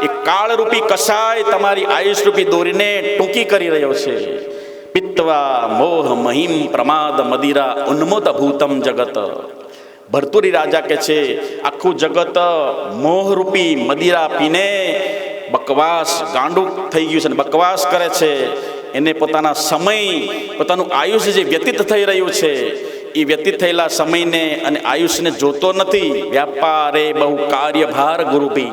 એ કાળરૂપી કસાય તમારી આયુષરૂપી દોરીને ટૂંકી કરી રહ્યો છે. પિત્વા મોહ મહિમ પ્રમાદ મદિરા ઉન્મોદ ભૂતમ જગત. ભરતુરી રાજા કે છે આખું જગત મોહરૂપી મદિરા પીને બકવાસ ગાંડું થઈ ગયું છે ને બકવાસ કરે છે. એને પોતાના સમય, પોતાનું આયુષ્ય જે વ્યતીત થઈ રહ્યું છે એ વ્યતીત થયેલા સમયને અને આયુષ્યને જોતો નથી. વ્યાપારે બહુ કાર્યભાર ગુરુભી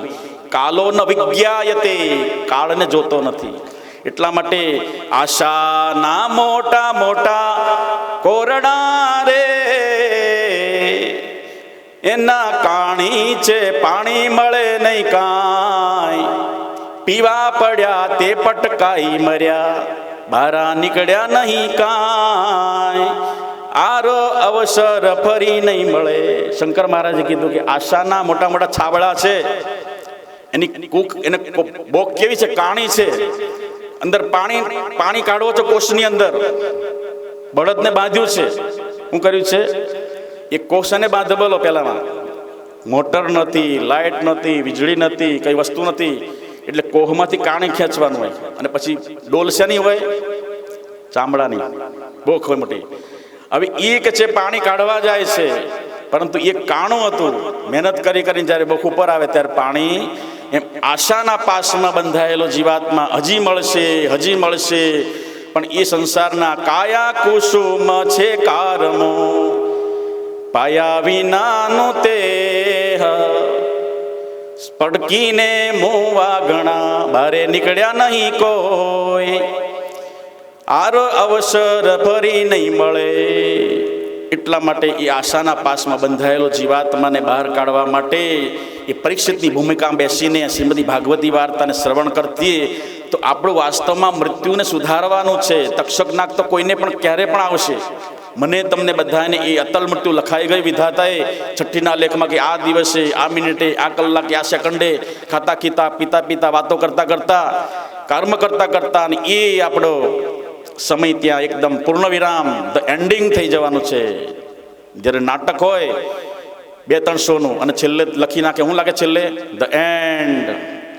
કાલો ન વિજ્ઞાયતે. કાળને જોતો નથી. એટલા માટે આશાના મોટા મોટા કોરડા રે, એના કાણી છે પાણી મળે નહીં કાંઈ. પીવા પડ્યા તે પટકાઈ મર્યા, બારા નીકળ્યા નહીં કાંઈ. આરો અવસર ફરી નહીં મળે. શંકર મહારાજે કીધું કે આશાના મોટા મોટા છાબડા છે, એની કૂક એને બોક કેવી છે, કાણી છે. અંદર પાણી કાઢવો છો કોષની અંદર. બળદને બાંધ્યું છે, શું કર્યું છે? એ કોષને બાંધે. બોલો પહેલામાં મોટર નથી, લાઇટ નથી, વીજળી નથી, કઈ વસ્તુ નથી. એટલે કોહમાંથી કાણી ખેંચવાનું હોય. અને પછી ડોલ શેની હોય? ચામડાની બોક હોય મોટી. હવે એ કે છે પાણી કાઢવા જાય છે, પરંતુ એ કાણું હતું. મહેનત કરી કરીને જ્યારે બોક ઉપર આવે ત્યારે પાણી એમ આશાના પાસમાં બંધાયેલો જીવાત્મા હજી મળશે, હજી મળશે. પણ એ સંસારના કાયા કુસુમ છે કારમો, પાયા વિનાનું તે પડકીને મોવા ઘણા, બારે નીકળ્યા નહીં કોઈ. આરો અવસર ફરી નહીં મળે. એટલા માટે એ આશાના પાસમાં બંધાયેલો જીવાત્માને બહાર કાઢવા માટે એ પરીક્ષિતની ભૂમિકા બેસીને શ્રીમદી ભાગવતી વાર્તાને શ્રવણ કરતી તો આપણું વાસ્તવમાં મૃત્યુને સુધારવાનું છે. તક્ષક નાગ તો કોઈને પણ ક્યારે પણ આવશે. મને તમને બધાને એ અતલ મૃત્યુ લખાઈ ગઈ વિધાતાએ છઠ્ઠીના લેખમાં કે આ દિવસે, આ મિનિટે, આ કલાકે, આ સેકન્ડે ખાતા ખીતા પીતા પીતા વાતો કરતા કરતા કર્મ કરતા કરતા અને એ આપણો સમય ત્યાં એકદમ પૂર્ણ વિરામ, ધ એન્ડિંગ થઈ જવાનું છે. જ્યારે નાટક હોય 200-300નું અને છેલ્લે લખી નાખે, શું લાગે છેલ્લે? The and.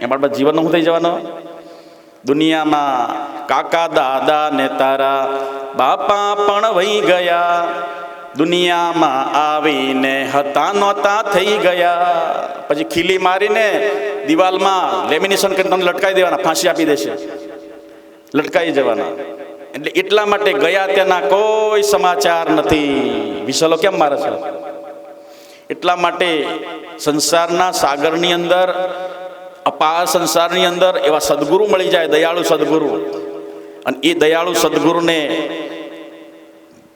એમાં જીવનનું શું થઈ જવાનું? દુનિયામાં કાકા દાદા ને તારા બાપા પણ વહી ગયા, દુનિયામાં આવીને હતા નહોતા થઈ ગયા. પછી ખીલી મારીને દિવાલમાં લેમિનેશન કરીને તમને લટકાઈ દેવાના, ફાંસી આપી દેશે, લટકાઈ જવાના. એટલે એટલા માટે ગયા તેના કોઈ સમાચાર નથી. વિસલો કેમ મારે છે? એટલા માટે સંસારના સાગરની અંદર, અપાર સંસારની અંદર એવા સદગુરુ મળી જાય, દયાળુ સદગુરુ. અને એ દયાળુ સદગુરુને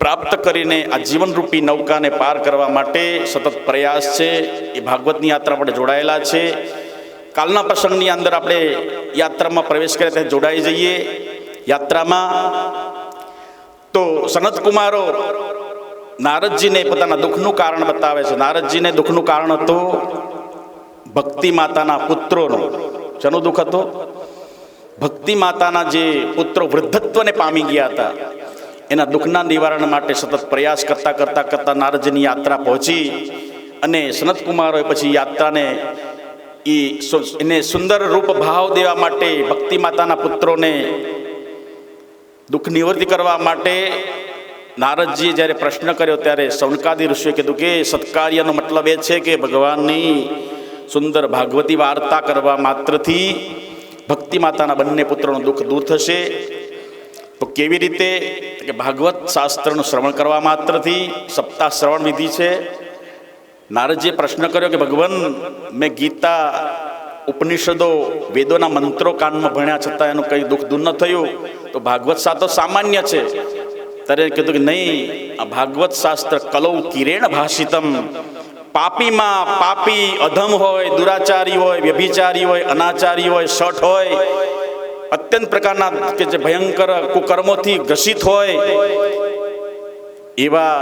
પ્રાપ્ત કરીને આ જીવનરૂપી નૌકાને પાર કરવા માટે સતત પ્રયાસ છે. એ ભાગવતની યાત્રા આપણે જોડાયેલા છે. કાલના પ્રસંગની અંદર આપણે યાત્રામાં પ્રવેશ કરીએ ત્યારે જોડાઈ જઈએ. યાત્રામાં તો સનત કુમારો નારદજીને પોતાના દુઃખનું કારણ બતાવે છે. નારદજીને દુઃખનું કારણ હતું ભક્તિ માતાના પુત્રોનું. શેનું દુઃખ હતું? ભક્તિ માતાના જે પુત્રો વૃદ્ધત્વને પામી ગયા હતા, એના દુઃખના નિવારણ માટે સતત પ્રયાસ કરતા કરતા કરતા નારદજીની યાત્રા પહોંચી. અને સનત કુમારોએ પછી યાત્રાને એને સુંદર રૂપ ભાવ દેવા માટે, ભક્તિ માતાના પુત્રોને દુઃખ નિવૃત્તિ કરવા માટે નારદજીએ જ્યારે પ્રશ્ન કર્યો ત્યારે સૌનકાદી ઋષિએ કીધું કે સત્કાર્યનો મતલબ એ છે કે ભગવાનની સુંદર ભાગવતી વાર્તા કરવા માત્રથી ભક્તિ માતાના બંને પુત્રોનું દુઃખ દૂર થશે. તો કેવી રીતે? કે ભાગવત શાસ્ત્રનું શ્રવણ કરવા માત્રથી. સપ્તાહ શ્રવણ વિધિ છે. નારદજીએ પ્રશ્ન કર્યો કે ભગવાન, મેં ગીતા, ઉપનિષદો, વેદોના મંત્રો કાનમાં ભણ્યા છતાં એનું કંઈ દુઃખ દૂર ન થયું, તો ભાગવત શાસ્ત્ર સામાન્ય છે. ત્યારે કીધું કે નહીં, આ ભાગવત શાસ્ત્ર કલૌ કિરેણ ભાષિતમ. પાપીમાં પાપી, અધમ હોય, દુરાચારી હોય, વ્યભિચારી હોય, અનાચારી હોય, શઠ હોય, અત્યંત પ્રકારના કે જે ભયંકર કુકર્મોથી ગ્રસિત હોય એવા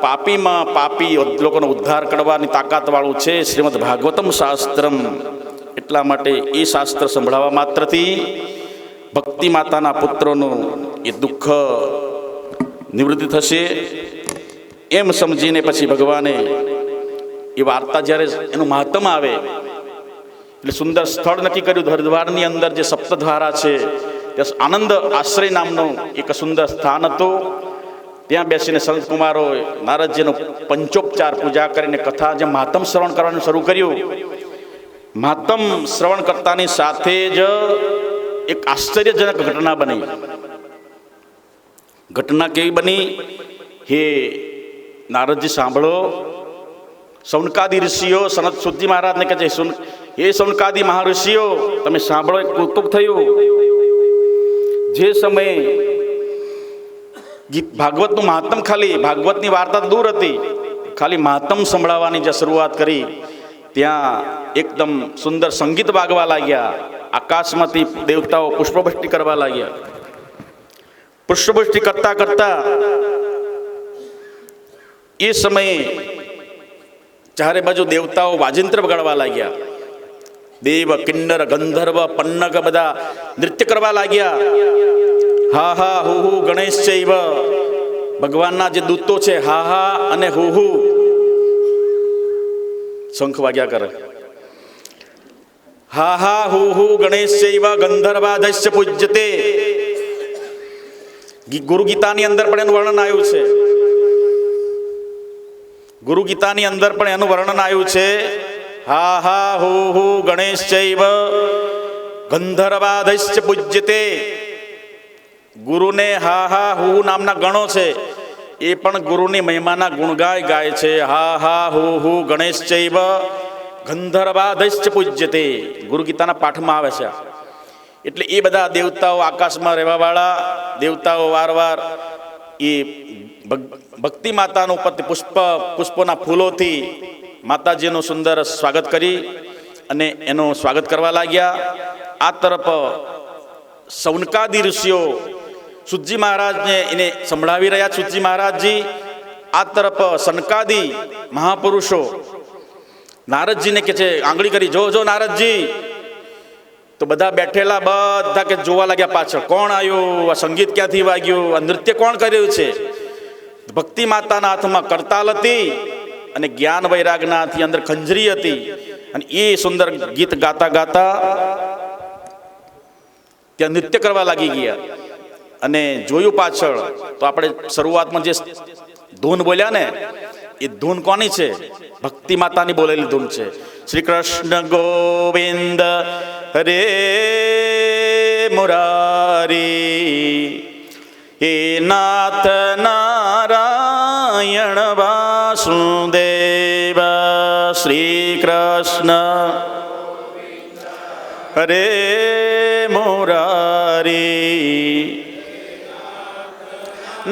પાપીમાં પાપી લોકોનો ઉદ્ધાર કરવાની તાકાતવાળું છે શ્રીમદ ભાગવતમ શાસ્ત્રમ. એટલા માટે એ શાસ્ત્ર સંભળાવવા માત્રથી ભક્તિ માતાના પુત્રોનું એ દુઃખ નિવૃત્તિ થશે એમ સમજીને પછી ભગવાને એ વાર્તા જ્યારે એનું મહાત્મ આવે એટલે સુંદર સ્થળ નક્કી કર્યું. હરિદ્વારની અંદર જે સપ્તધારા છે ત્યાં આનંદ આશ્રય નામનું એક સુંદર સ્થાન હતું. ત્યાં બેસીને સંત કુમારો નારદજીનો પંચોપચાર પૂજા કરીને કથા જે મહાત્મ શ્રવણ કરવાનું શરૂ કર્યું. મહાત્મ શ્રવણ કરતાની સાથે જ એક આશ્ચર્યજનક ઘટના બની. ઘટના કેવી બની? હે નારદજી સાંભળો, સૌનકાદી ઋષિઓ સનત સુજી મહારાજને કહે છે, હે સૌનકાદી મહાઋષિઓ તમે સાંભળો. એક કૌતુક થયું. જે સમયે ભાગવતનું મહાત્મ, ખાલી ભાગવતની વાર્તા દૂર હતી, ખાલી મહાત્મ સંભળાવવાની જે શરૂઆત કરી ત્યાં એકદમ સુંદર સંગીત વાગવા લાગ્યા. આકાશમાંથી દેવતાઓ પુષ્પવૃષ્ટિ કરવા લાગ્યા. પુષ્પવૃષ્ટિ કરતા કરતા એ સમયે ચારે બાજુ દેવતાઓ વાજિંત્ર વગાડવા લાગ્યા. દેવ, કિન્નર, ગંધર્વ, પન્નગ બધા નૃત્ય કરવા લાગ્યા. હા હા હુ હુ ગણેશ ચૈવ, ભગવાનના જે દૂતો છે હા હા અને હુ હુ શંખ વાગ્યા કરે. હા હા હુ હુ ગણેશ ચૈવ ગંધર્વાદસ્ય પૂજ્યતે. ગુરુ ગીતાની અંદર પણ એનું વર્ણન આવ્યું છે. ગુરુ ગીતાની અંદર પણ એનું વર્ણન આવ્યું છે. હા હા હુ હુ ગણેશ ચૈવ ગંધર્વાદસ્ય પૂજ્યતે. ગુરુને હા હા હુ નામના ગણો છે, એ પણ ગુરુની મહિમાના ગુણગાય ગાય છે. હા હા હુ હુ ગણેશ ચૈવ ગંધર્વાદસ્ય પૂજ્યતે. ગુરુ ગીતાના પાઠમાં આવે છે. એટલે એ બધા દેવતાઓ, આકાશમાં રહેવાવાળા દેવતાઓ વારવાર એ ભક્તિ માતાનું ઉપરથી પુષ્પોના ફૂલોથી માતાજીનું સુંદર સ્વાગત કરી અને એનું સ્વાગત કરવા લાગ્યા. આ તરફ સૌનકાદી ઋષિઓ સુજી મહારાજને એને સંભળાવી રહ્યા. સુજી મહારાજજી આ તરફ સનકાદી મહાપુરુષો નારદજીને કે છે, આંગળી કરી, જો જો નારદજી. તો બધા બેઠેલા બધા કે જોવા લાગ્યા પાછળ, કોણ આવ્યું, આ સંગીત ક્યાંથી વાગ્યું, આ નૃત્ય કોણ કર્યું છે? ભક્તિ માતાના હાથમાં કરતાલ હતી અને જ્ઞાન વૈરાગના હાથની અંદર ખંજરી હતી. અને એ સુંદર ગીત ગાતા ગાતા ત્યાં નૃત્ય કરવા લાગી ગયા. અને જોયું પાછળ તો આપણે શરૂઆતમાં જે ધૂન બોલ્યા ને, એ ધૂન કોની છે? ભક્તિ માતાની બોલેલી ધૂન છે. શ્રી કૃષ્ણ ગોવિંદ હરે મુરારી, હે નાથ નારાયણ વાસુદેવ. શ્રી કૃષ્ણ હરે મુરારી,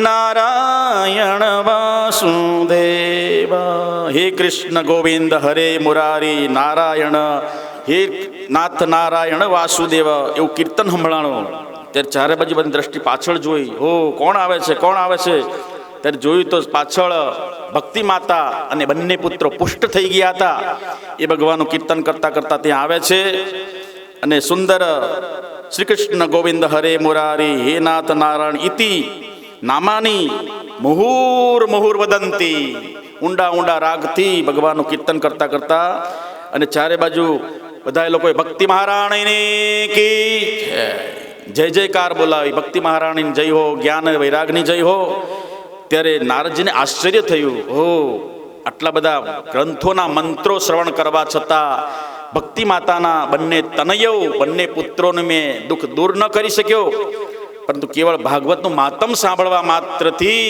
નારાયણ વાસુદેવ. હે કૃષ્ણ ગોવિંદ હરે મુરારી, નારાયણ હે નાથ નારાયણ વાસુદેવ. એવું કીર્તન સંભળાણું. ત્યારે ચારે બાજુ બધી દ્રષ્ટિ પાછળ જોઈ. હો, કોણ આવે છે, કોણ આવે છે? ત્યારે જોયું તો પાછળ ભક્તિ માતા અને બંને પુત્રો પુષ્ટ થઈ ગયા હતા. એ ભગવાનનું કીર્તન કરતા કરતા ત્યાં આવે છે અને સુંદર શ્રી કૃષ્ણ ગોવિંદ હરે મુરારી, હે નાથ નારાયણ ઇતિ નામાની મુહુર મુહુર વદંતી. ઊંડા ઊંડા રાગથી ભગવાનનું કીર્તન કરતા કરતા અને ચારે બાજુ બધા લોકોએ ભક્તિ મહારાણીની કી જય જયકાર બોલાવી. ભક્તિ મહારાણીની જય હો, જ્ઞાન વૈરાગની જય હો. ત્યારે નારદજીને આશ્ચર્ય થયું. હો, આટલા બધા ગ્રંથોના મંત્રો શ્રવણ કરવા છતાં ભક્તિ માતાના બંને તનયો, બંને પુત્રોને મેં દુઃખ દૂર ન કરી શક્યો, પરંતુ કેવળ ભાગવતનું માતમ સાંભળવા માત્રથી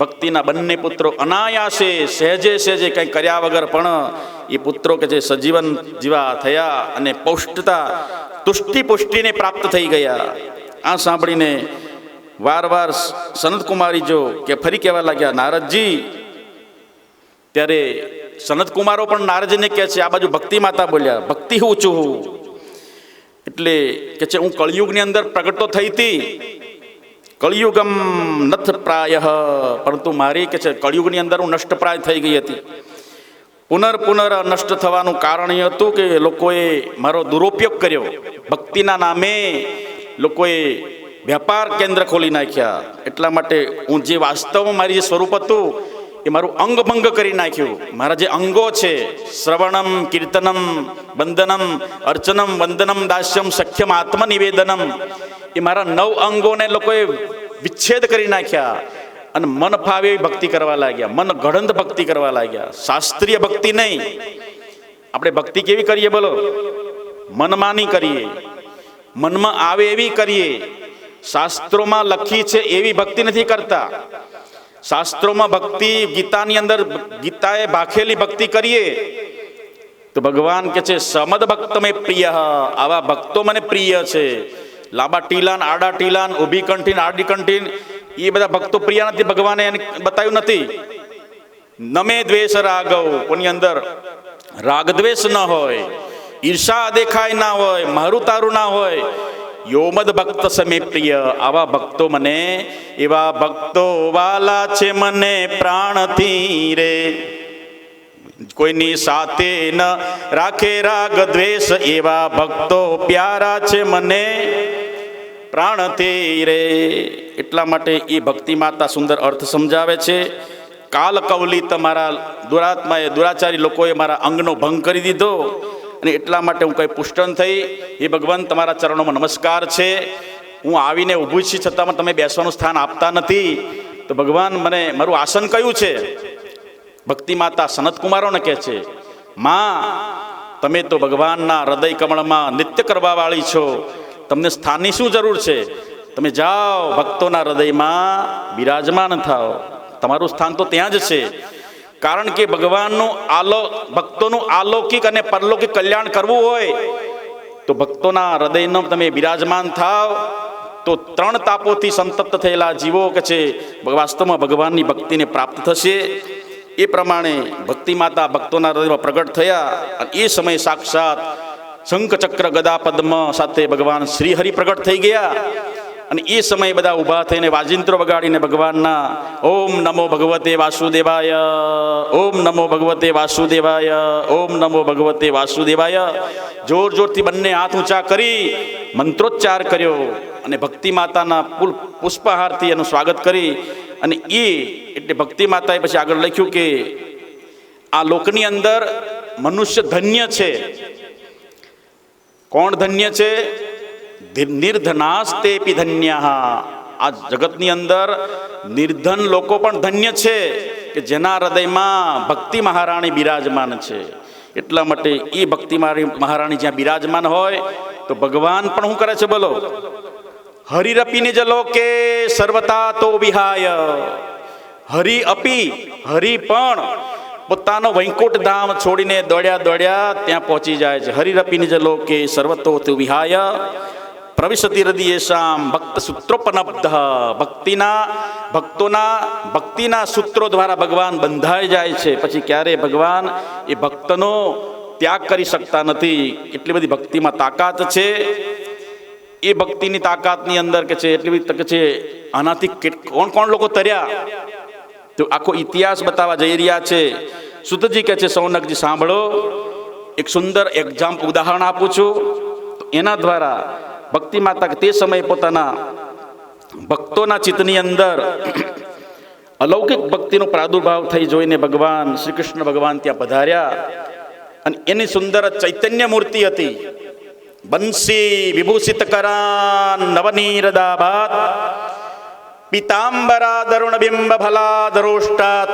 ભક્તિના બંને પુત્રો અનાયાસે સહેજે સહેજે કંઈ કર્યા વગર પણ એ પુત્રો કે જે સજીવન જીવા થયા અને પૌષ્ટતા તુષ્ટિ પુષ્ટિને પ્રાપ્ત થઈ ગયા. આ સાંભળીને વારવાર સનતકુમારી જો કે ફરી કહેવા લાગ્યા, નારદજી. ત્યારે સનતકુમારો પણ નારદજીને કહે છે, આ બાજુ ભક્તિ માતા બોલ્યા, ભક્તિ હું છું હું. એટલે કે છે હું કળિયુગની અંદર પ્રગટ તો થઈ હતી, કળિયુગમ નથ પ્રાય, પરંતુ મારી કે છે કળિયુગની અંદર હું નષ્ટપ્રાય થઈ ગઈ હતી. પુનર નષ્ટ થવાનું કારણ એ હતું કે લોકોએ મારો દુરુપયોગ કર્યો. ભક્તિના નામે લોકોએ વ્યાપાર કેન્દ્ર ખોલી નાખ્યા. એટલા માટે હું જે વાસ્તવમાં મારી જે સ્વરૂપ હતું એ મારું અંગભંગ કરી નાખ્યું. મારા જે અંગો છે, શ્રવણમ, કીર્તનમ, બંદનમ, અર્ચનમ, વંદનમ, દાસ્યમ, સખ્યમ, આત્મનિવેદનમ, એ મારા 9 અંગોને લોકોએ વિચ્છેદ કરી નાખ્યા અને મન ફાવે એવી ભક્તિ કરવા લાગ્યા, મન ગળંત ભક્તિ કરવા લાગ્યા. શાસ્ત્રીય ભક્તિ નહીં. આપણે ભક્તિ કેવી કરીએ બોલો? મનમાની કરીએ, મનમાં આવે એવી કરીએ. શાસ્ત્રોમાં લખી છે એવી ભક્તિ નથી કરતા. શાસ્ત્રોમાં ભક્તિ, ગીતાની અંદર ગીતાએ ભાખેલી ભક્તિ કરીએ તો ભગવાન કે છે સમદ ભક્ત મેં પ્રિય, આવા ભક્તો મને પ્રિય છે. લાંબા ટીલાન, આડા ટીલાન, ઊભી કંઠીન, આડી કંઠીન, એ બધા ભક્તો પ્રિય નથી. ભગવાને એને બતાવ્યું નથી. નમે દ્વેષ રાગવ, કોની અંદર રાગ દ્વેષ ન હોય, ઈર્ષા દેખાય ના હોય, મારું તારું ના હોય. યોમદ ભક્ત સમે પ્રિય, આવા ભક્તો મને, એવા ભક્તો વાલા છે મને પ્રાણથી રે. કોઈની સાથે ન રાખે રાગ દ્વેષ, એવા ભક્તો પ્યારા છે મને પ્રાણથી રે. એટલા માટે એ ભક્તિ માતા સુંદર અર્થ સમજાવે છે. કાલ કવલી તમારા દુરાત્માએ, દુરાચારી લોકોએ મારા અંગનો ભંગ કરી દીધો અને એટલા માટે હું કંઈ પુષ્ટન થઈ. એ ભગવાન તમારા ચરણોમાં નમસ્કાર છે. હું આવીને ઊભું છું છતાં તમે બેસવાનું સ્થાન આપતા નથી. તો ભગવાન મને મારું આસન કયું છે? ભક્તિ માતા સનત કુમારોને કહે છે, માં તમે તો ભગવાનના હૃદય કમળમાં નિત્ય કરવા વાળી છો, તમને સ્થાનની શું જરૂર છે? તમે જાઓ ભક્તોના હૃદયમાં બિરાજમાન થાઓ, તમારું સ્થાન તો ત્યાં જ છે. કારણ કે ભગવાનનું ભક્તોનું આલૌકિક અને પરલૌકિક કલ્યાણ કરવું હોય તો ભક્તોના હૃદયનો તમે બિરાજમાન થાવ તો 3 તાપોથી સંતપ્ત થયેલા જીવો કે છે વાસ્તવમાં ભગવાનની ભક્તિને પ્રાપ્ત થશે. એ પ્રમાણે ભક્તિ માતા ભક્તોના હૃદયમાં પ્રગટ થયા અને એ સમયે સાક્ષાત શંખ ચક્ર ગદા પદ્મ સાથે ભગવાન શ્રી હરિ પ્રગટ થઈ ગયા. અને એ સમયે બધા ઊભા થઈને વાજિંત્રો વગાડીને ભગવાનના ઓમ નમો ભગવતે વાસુદેવાય, ઓમ નમો ભગવતે વાસુદેવાય, ઓમ નમો ભગવતે વાસુદેવાય જોરથી બંને હાથ ઊંચા કરી મંત્રોચ્ચાર કર્યો અને ભક્તિ માતાના પુષ્પહારથી એનું સ્વાગત કરી. અને એ એટલે ભક્તિ માતાએ પછી આગળ લખ્યું કે આ લોકની અંદર મનુષ્ય ધન્ય છે. કોણ ધન્ય છે? નિર્ધનાસ્તેપી ધન્યા. આ જગતની અંદર નિર્ધન લોકો પણ ધન્ય છે કે જેના હૃદયમાં ભક્તિ મહારાણી બિરાજમાન છે. એટલા માટે એ ભક્તિ મહારાણી જ્યાં બિરાજમાન હોય તો ભગવાન પણ શું કરે છે બોલો? હરિરપીને જ લોકે સર્વતા તો વિહાય. હરિ પણ પોતાનો વૈકુંઠ ધામ છોડીને દોડ્યા ત્યાં પહોંચી જાય છે. હરિરપીને જ લોકે સર્વતો તો વિહાય પ્રવિશતિ હૃદયેશામ ભક્ત સૂત્રોપનબ્ધ. ભક્તિના સૂત્રો દ્વારા ભગવાન બંધાઈ જાય છે. પછી ક્યારે ભગવાન એ ભક્તનો ત્યાગ કરી શકતા નથી. એટલી બધી ભક્તિમાં તાકાત છે. એ ભક્તિની તાકાતની અંદર કે છે એટલી બધી તક છે. આનાથી કોણ લોકો તર્યા તો આખો ઇતિહાસ બતાવવા જઈ રહ્યા છે. સુતજી કહે છે, સૌનકજી સાંભળો, એક સુંદર ઉદાહરણ આપું છું. તો એના દ્વારા ભક્તિ માતા તે સમયે પોતાના ભક્તોના ચિત્તની અંદર અલૌકિક ભક્તિનો પ્રાદુર્ભાવ થઈ જોઈને ભગવાન શ્રી કૃષ્ણ ભગવાન ત્યાં પધાર્યા અને એની સુંદર ચૈતન્ય મૂર્તિ હતી. બંસી વિભૂષિત કરાન નવનીરદાભાત પીતાંબરા દરુણ બિંબ ફલાદરોષ્ટાત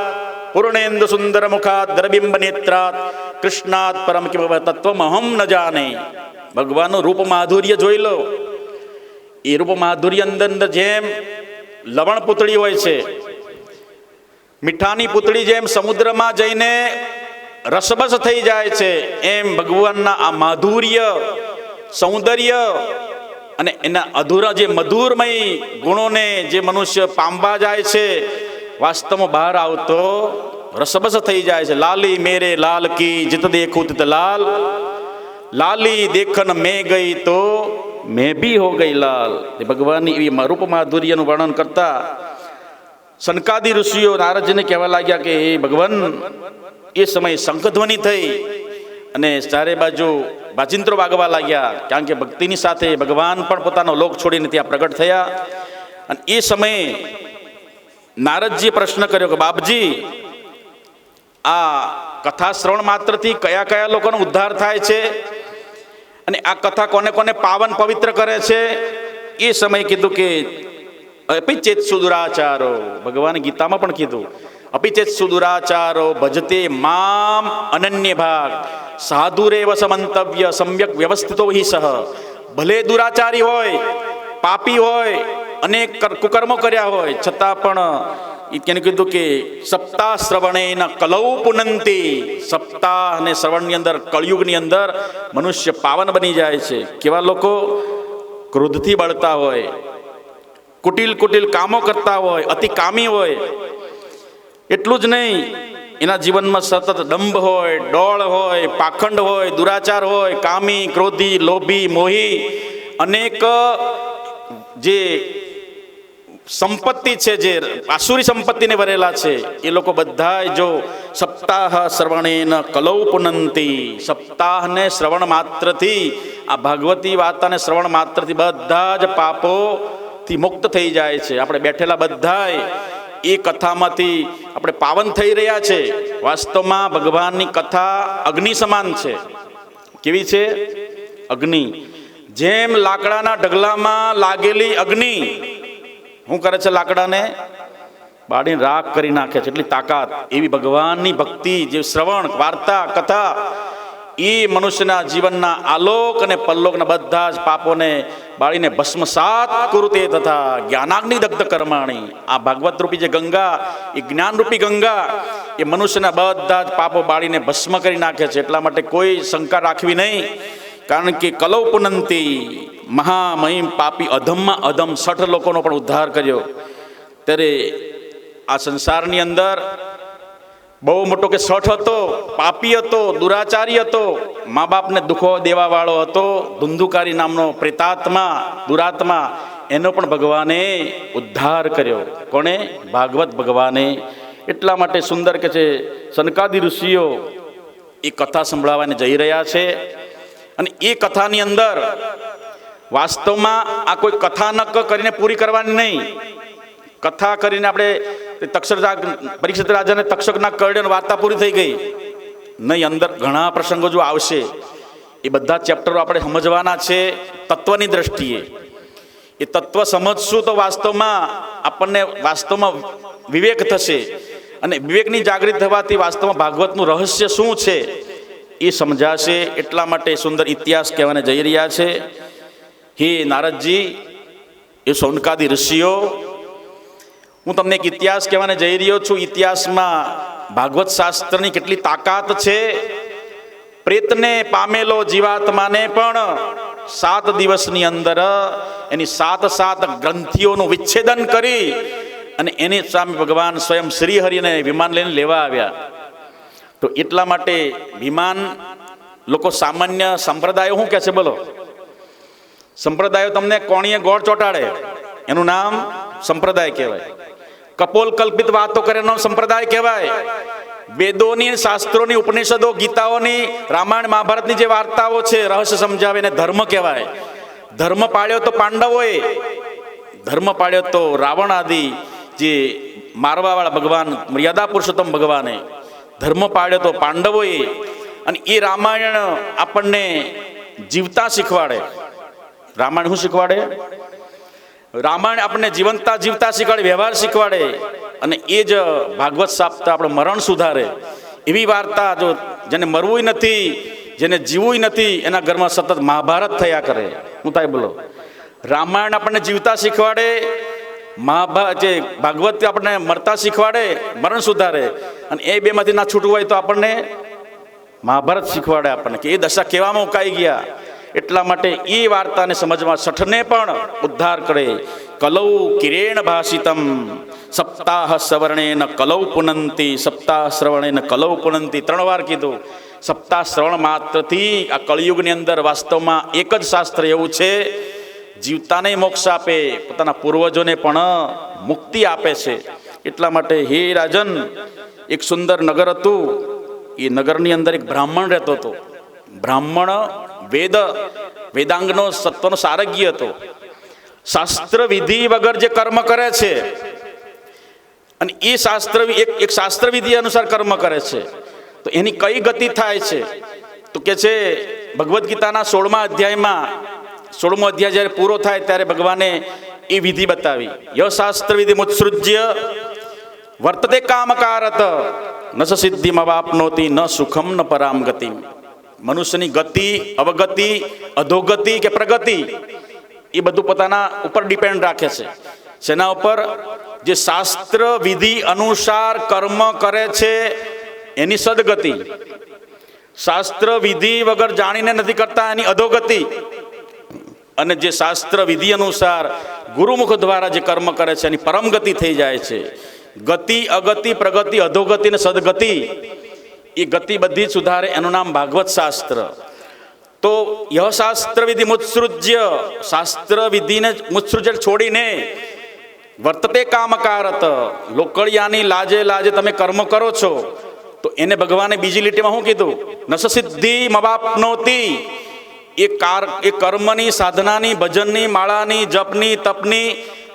પૂર્ણેન્દુ સુંદર મુખાત દ્રબિંબ નેત્રાત કૃષ્ણાત પરમ કિમ તત્વમહમ ન જાને. ભગવાનનું રૂપ માધુર્ય જોઈ લો. એ રૂપ માધુર્ય અંદર જેમ લવણ પૂતળી હોય છે, મીઠાની પૂતળી જેમ સમુદ્રમાં જઈને રસબસ થઈ જાય છે, એમ ભગવાનના આ માધુર્ય, સૌંદર્ય અને એના અધૂરા જે મધુરમય ગુણોને જે મનુષ્ય પામવા જાય છે, વાસ્તવમાં બહાર આવતો રસબસ થઈ જાય છે. લાલી મેરે લાલ કી જીત દેખું તિત લાલ, લાલી દેખન મેં ગઈ તો મેં ભી હો ગઈ લાલ. એ ભગવાનની એવી રૂપ માધુર્યનું વર્ણન કરતા સનકાદી ઋષિઓ નારદજીને કહેવા લાગ્યા કે હે ભગવાન, એ સમયે શંખધ્વનિ થઈ અને ચારે બાજુ બાજિંત્રો વાગવા લાગ્યા, કારણ કે ભક્તિની સાથે ભગવાન પણ પોતાનો લોક છોડીને ત્યાં પ્રગટ થયા. અને એ સમયે નારદજીએ પ્રશ્ન કર્યો કે બાપજી, આ કથા શ્રવણ માત્રથી કયા કયા લોકોનો ઉદ્ધાર થાય છે અને આ કથા કોને કોને પાવન પવિત્ર કરે છે? એ સમયે કીધું કે અપિચેત સુદુરાચારો, ભગવાન ગીતામાં પણ કીધું અપિચેત સુદુરાચારો ભજતે મામ અનન્ય ભાગ સાધુરેવ સમંતવ્ય સમ્યક વ્યવસ્થિતો હિ સહ. ભલે દુરાચારી હોય, પાપી હોય, અનેક કુકર્મો કર્યા હોય, છતાં પણ એને કીધું કે સપ્તાહ શ્રવણેન કલૌ પુનંતી. સપ્તાહ અને શ્રવણની અંદર, કળયુગની અંદર મનુષ્ય પાવન બની જાય છે. કેવા લોકો? ક્રોધથી બળતા હોય, કુટિલ કુટિલ કામો કરતા હોય, અતિ કામી હોય. એટલું જ નહીં, એના જીવનમાં સતત દંભ હોય, ડોળ હોય, પાખંડ હોય, દુરાચાર હોય, કામી, ક્રોધી, લોભી, મોહી, અનેક જે સંપત્તિ છે, જે આસુરી સંપત્તિને ભરેલા છે, એ લોકો બધા જો સપ્તાહ શ્રવણેન કલૌ પુનંતી. સપ્તાહને શ્રવણ માત્રથી, આ ભાગવતી વાર્તાને શ્રવણ માત્રથી બધા જ પાપોથી મુક્ત થઈ જાય છે. આપણે બેઠેલા બધાય એ કથામાંથી આપણે પાવન થઈ રહ્યા છે. વાસ્તવમાં ભગવાનની કથા અગ્નિ સમાન છે. કેવી છે? અગ્નિ. જેમ લાકડાના ઢગલામાં લાગેલી અગ્નિ શું કરે છે? લાકડાને બાળીને રાખ કરી નાખે છે, એટલી તાકાત. એવી ભગવાનની ભક્તિ, જે શ્રવણ વાર્તા કથા, એ મનુષ્યના જીવનના આલોક અને પરલોકના બધા જ પાપોને બાળીને ભસ્મસાત કુરુતે તથા જ્ઞાનાગ્નિ દગ્ધ કર્માણી. આ ભાગવત રૂપી જે ગંગા, એ જ્ઞાનરૂપી ગંગા, એ મનુષ્યના બધા જ પાપો બાળીને ભસ્મ કરી નાખે છે. એટલા માટે કોઈ શંકા રાખવી નહીં, કારણ કે કલૌ પુનંતી, મહામહિમ પાપી અધમમાં અધમ 60 લોકોનો પણ ઉદ્ધાર કર્યો. ત્યારે આ સંસારની અંદર બહુ મોટો કે 60 હતો, પાપી હતો, દુરાચારી હતો, મા બાપને દુઃખો દેવાવાળો હતો, ધુંધુકારી નામનો પ્રેતાત્મા, દુરાત્મા, એનો પણ ભગવાને ઉદ્ધાર કર્યો. કોણે? ભાગવત ભગવાને. એટલા માટે સુંદર કે છે, સનકાદી ઋષિઓ એ કથા સંભળાવવાને જઈ રહ્યા છે. અને એ કથાની અંદર વાસ્તવમાં આ કોઈ કથાનક કરીને પૂરી કરવાની નહીં. કથા કરીને આપણે પરીક્ષિત રાજાને તક્ષકના કરડે વાર્તા પૂરી થઈ ગઈ નહીં. અંદર ઘણા પ્રસંગો જો આવશે, એ બધા ચેપ્ટરો આપણે સમજવાના છે તત્વની દ્રષ્ટિએ. એ તત્વ સમજશું તો વાસ્તવમાં આપણને વાસ્તવમાં વિવેક થશે, અને વિવેકની જાગૃતિ થવાથી વાસ્તવમાં ભાગવતનું રહસ્ય શું છે એ સમજાશે. એટલા માટે સુંદર ઇતિહાસ કહેવાને જઈ રહ્યા છે. હે નારદજી, એ સૌનકાદી ઋષિઓ, હું તમને એક ઇતિહાસ કહેવાને જઈ રહ્યો છું. ઇતિહાસમાં ભાગવત શાસ્ત્રની કેટલી તાકાત છે. પ્રેતને પામેલો જીવાત્માને પણ 7 દિવસની અંદર એની 7 ગ્રંથિઓનું વિચ્છેદન કરી અને એની સામે ભગવાન સ્વયં શ્રીહરિને વિમાન લઈને લેવા આવ્યા. તો એટલા માટે વિમાન, લોકો સામાન્ય સંપ્રદાયો શું કહે છે? બોલો. સંપ્રદાયો તમને કોણીએ ગોળ ચોટાડે, એનું નામ સંપ્રદાય કહેવાય. કપોલ કલ્પિત વાતો કરે એનો સંપ્રદાય કહેવાય. વેદોની, શાસ્ત્રોની, ઉપનિષદો, ગીતાઓની, રામાયણ મહાભારતની જે વાર્તાઓ છે, રહસ્ય સમજાવે એને ધર્મ કહેવાય. ધર્મ પાળ્યો તો પાંડવોએ, ધર્મ પાળ્યો તો રાવણ આદિ જે મારવાવાળા ભગવાન, મર્યાદા પુરુષોત્તમ ભગવાને ધર્મ પાળ્યો તો પાંડવોએ. અને એ રામાયણ આપણને જીવતા શીખવાડે. રામાયણ શું શીખવાડે? રામાયણ આપણને જીવંતા જીવતા શીખવાડે, વ્યવહાર શીખવાડે. અને એ જ ભાગવત શાસ્ત્ર આપણે મરણ સુધારે. એવી વાર્તા, જો જેને મરવું નથી, જેને જીવવું નથી, એના ઘરમાં સતત મહાભારત થયા કરે. હું થાય બોલો. રામાયણ આપણને જીવતા શીખવાડે, જે ભાગવત આપણને મરતા શીખવાડે, મરણ સુધારે. અને એ બેમાંથી ના છૂટવું હોય તો આપણને મહાભારત શીખવાડે આપણને કે એ દશા કેવામાં મુકાઈ ગયા. એટલા માટે એ વાર્તાને સમજવા 60ને પણ ઉદ્ધાર કરે. કલૌ કિરેણ ભાષિતમ સપ્તાહ સવર્ણેન કલૌ પુનંતી. સપ્તાહ શ્રવણેન કલૌ પુનંતી 3 વાર કીધું. સપ્તાહ શ્રવણ માત્રથી આ કળિયુગની અંદર વાસ્તવમાં એક જ શાસ્ત્ર એવું છે, જીવતાને મોક્ષ આપે, પોતાના પૂર્વજોને પણ મુક્તિ આપે છે. એટલા માટે હે રાજન, એક સુંદર નગર હતું. એ નગરની અંદર એક બ્રાહ્મણ રહેતો હતો. બ્રાહ્મણ વેદાંગનો સત્વનો સારગ્ય હતો. શાસ્ત્ર વિધિ વગર જે કર્મ કરે છે, અને એ એક શાસ્ત્ર વિધિ અનુસાર કર્મ કરે છે, તો એની કઈ ગતિ થાય છે? તો કે છે ભગવદ્ ગીતાના 16મા અધ્યાયમાં, 16મો અધ્યાય જ્યારે પૂરો થાય ત્યારે ભગવાને એ વિધિ બતાવી. ય શાસ્ત્ર વિધિ મુત્સૃજ્ય વર્તતે કામકારત ન સ સિદ્ધિમ અવાપ્નોતિ ન સુખમ ન પરામ ગતિ. મનુષ્યની ગતિ, અવગતિ, અધોગતિ કે પ્રગતિ એ બધું પોતાના ઉપર ડિપેન્ડ રાખે છે. શેના ઉપર? જે શાસ્ત્ર વિધિ અનુસાર કર્મ કરે છે એની સદગતિ, શાસ્ત્ર વિધિ વગર જાણીને નથી કરતા એની અધોગતિ, અને જે શાસ્ત્ર વિધિ અનુસાર ગુરુમુખ દ્વારા જે કર્મ કરે છે એની પરમ ગતિ થઈ જાય છે. ગતિ, અગતિ, પ્રગતિ, અધોગતિ ને સદગતિ, એ ગતિ બધી સુધારે, એનું નામ ભાગવત શાસ્ત્ર. તો યહ શાસ્ત્ર વિધિ મુત્સૃજ્ય, શાસ્ત્ર વિધિને મુત્સૃજ્ય છોડીને વર્તતે કામકારત, લોકળિયાની લાજે લાજે તમે કર્મ કરો છો, તો એને ભગવાને બીજી લીટીમાં શું કીધું? નસ સિદ્ધિ મવાપ્નોતિ. એ કર્મની, સાધનાની, ભજનની, માળાની, જપની, તપની,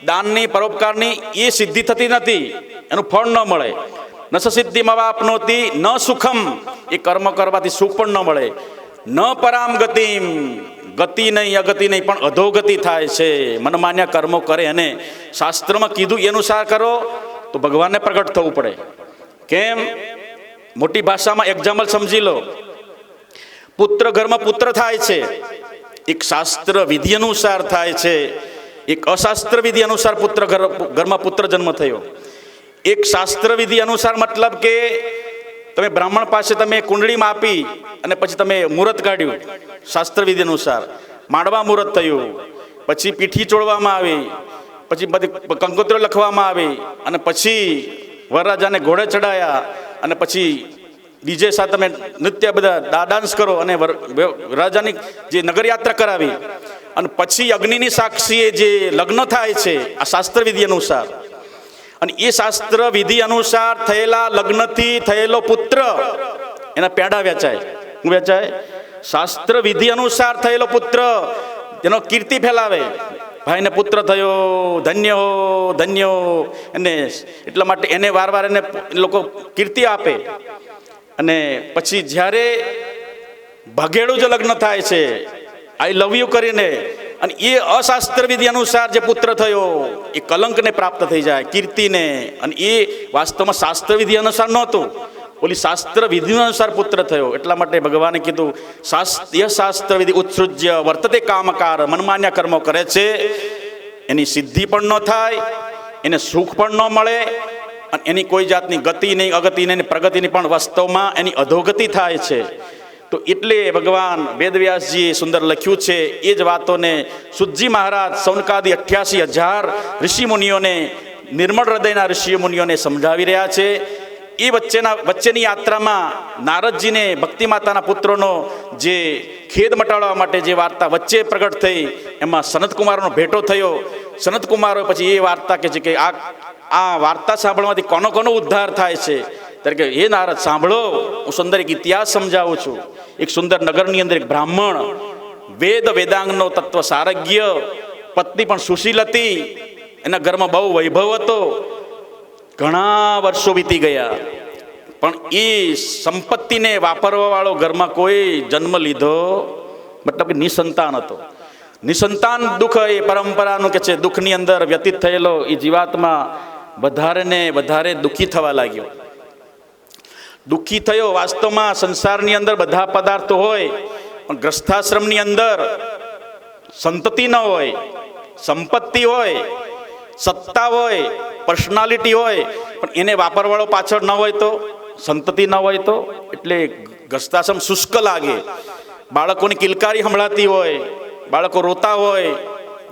દાનની, પરોપકારની એ સિદ્ધિ થતી નથી, એનું ફળ ન મળે. નસ સિદ્ધિ મવાપ્નોતિ ન સુખમ, એ કર્મ કરવાથી સુખ પણ ન મળે. ન પરામ ગતિમ, ગતિ નહીં, અગતિ નહીં, પણ અધોગતિ થાય છે. મનમાન્યા કર્મો કરે અને શાસ્ત્રમાં કીધું એ અનુસાર કરો તો ભગવાનને પ્રગટ થવું પડે. કેમ? મોટી ભાષામાં એક્ઝામ્પલ સમજી લો. પુત્ર ઘરમાં પુત્ર થાય છે, એક શાસ્ત્ર વિધિ અનુસાર થાય છે. એક અશાસ્ત્ર વિધિ અનુસાર ઘરમાં પુત્ર જન્મ થયો. એક શાસ્ત્ર વિધિ અનુસાર મતલબ કે તમે બ્રાહ્મણ પાસે તમે કુંડળીમાં આપી અને પછી તમે મુહૂર્ત કાઢ્યું, શાસ્ત્ર વિધિ અનુસાર માંડવા મુહૂર્ત થયું, પછી પીઠી ચોળવામાં આવી, પછી બધી કંકોત્રીઓ લખવામાં આવી, અને પછી વરરાજાને ઘોડે ચડાયા, અને પછી ડીજે સાથે તમે નૃત્ય બધા ડાન્સ કરો અને રાજાની જે નગરયાત્રા કરાવી, અને પછી અગ્નિની સાક્ષીએ જે લગ્ન થાય છે આ શાસ્ત્ર વિધિ અનુસાર. અને એ શાસ્ત્ર વિધિ અનુસાર થયેલા લગ્નથી થયેલો પુત્ર એના પેડા વેચાય. શું વેચાય? શાસ્ત્ર વિધિ અનુસાર થયેલો પુત્ર જેનો કીર્તિ ફેલાવે. ભાઈને પુત્ર થયો, ધન્ય હો, ધન્ય હો. અને એટલા માટે એને વાર એને લોકો કીર્તિ આપે. અને પછી જ્યારે ભાગેડું જ લગ્ન થાય છે આઈ લવ યુ કરીને, અને એ અશાસ્ત્ર વિધિ અનુસાર જે પુત્ર થયો એ કલંકને પ્રાપ્ત થઈ જાય, કીર્તિને. અને એ વાસ્તવમાં શાસ્ત્ર વિધિ અનુસાર નહોતું, ઓલી શાસ્ત્ર વિધિ અનુસાર પુત્ર થયો. એટલા માટે ભગવાને કીધું શાસ્ત્ર વિધિ ઉત્સૃજ્ય વર્તતે કામકાર, મનમાન્યા કર્મો કરે છે એની સિદ્ધિ પણ ન થાય, એને સુખ પણ ન મળે, અને એની કોઈ જાતની ગતિ નહીં, અગતિ નહીં, પ્રગતિની પણ વાસ્તવમાં એની અધોગતિ થાય છે. તો એટલે ભગવાન વેદવ્યાસજીએ સુંદર લખ્યું છે. એ જ વાતોને સુતજી મહારાજ સૌનકાદી 88,000 ઋષિમુનિઓને, નિર્મળ હૃદયના ઋષિમુનિઓને સમજાવી રહ્યા છે. એ વચ્ચેની યાત્રામાં નારદજીને ભક્તિ માતાના પુત્રોનો જે ખેદ મટાડવા માટે જે વાર્તા વચ્ચે પ્રગટ થઈ, એમાં સનતકુમારનો ભેટો થયો. સનતકુમારો પછી એ વાર્તા કહે છે કે આ વાર્તા સાંભળવાથી કોનો ઉદ્ધાર થાય છે? ત્યારે કે હે નારદ, સાંભળો, હું સુંદર એક ઇતિહાસ સમજાવું છું. એક સુંદર નગરની અંદર એક બ્રાહ્મણ, વેદાંગનો તત્વ સારગ્ય, પત્ની પણ સુશીલ હતી, એના ઘરમાં બહુ વૈભવ હતો. ઘણા વર્ષો વીતી ગયા, પણ એ સંપત્તિને વાપરવા વાળો ઘરમાં કોઈ જન્મ લીધો, મતલબ કે નિસંતાન હતો. નિસંતાન દુઃખ એ પરંપરાનું કે છે, દુઃખની અંદર વ્યતીત થયેલો એ જીવાત્મા વધારે ને વધારે દુઃખી થવા લાગ્યો. દુઃખી થયો. વાસ્તવમાં સંસારની અંદર બધા પદાર્થો હોય, પણ ગ્રસ્થાશ્રમની અંદર સંતતિ ન હોય, સંપત્તિ હોય, સત્તા હોય, પર્સનાલિટી હોય, પણ એને વાપરવાળો પાછળ ન હોય તો, સંતતિ ન હોય તો, એટલે ગ્રસ્થાશ્રમ શુષ્ક લાગે. બાળકોની કિલકારી સંભળાતી હોય, બાળકો રોતા હોય,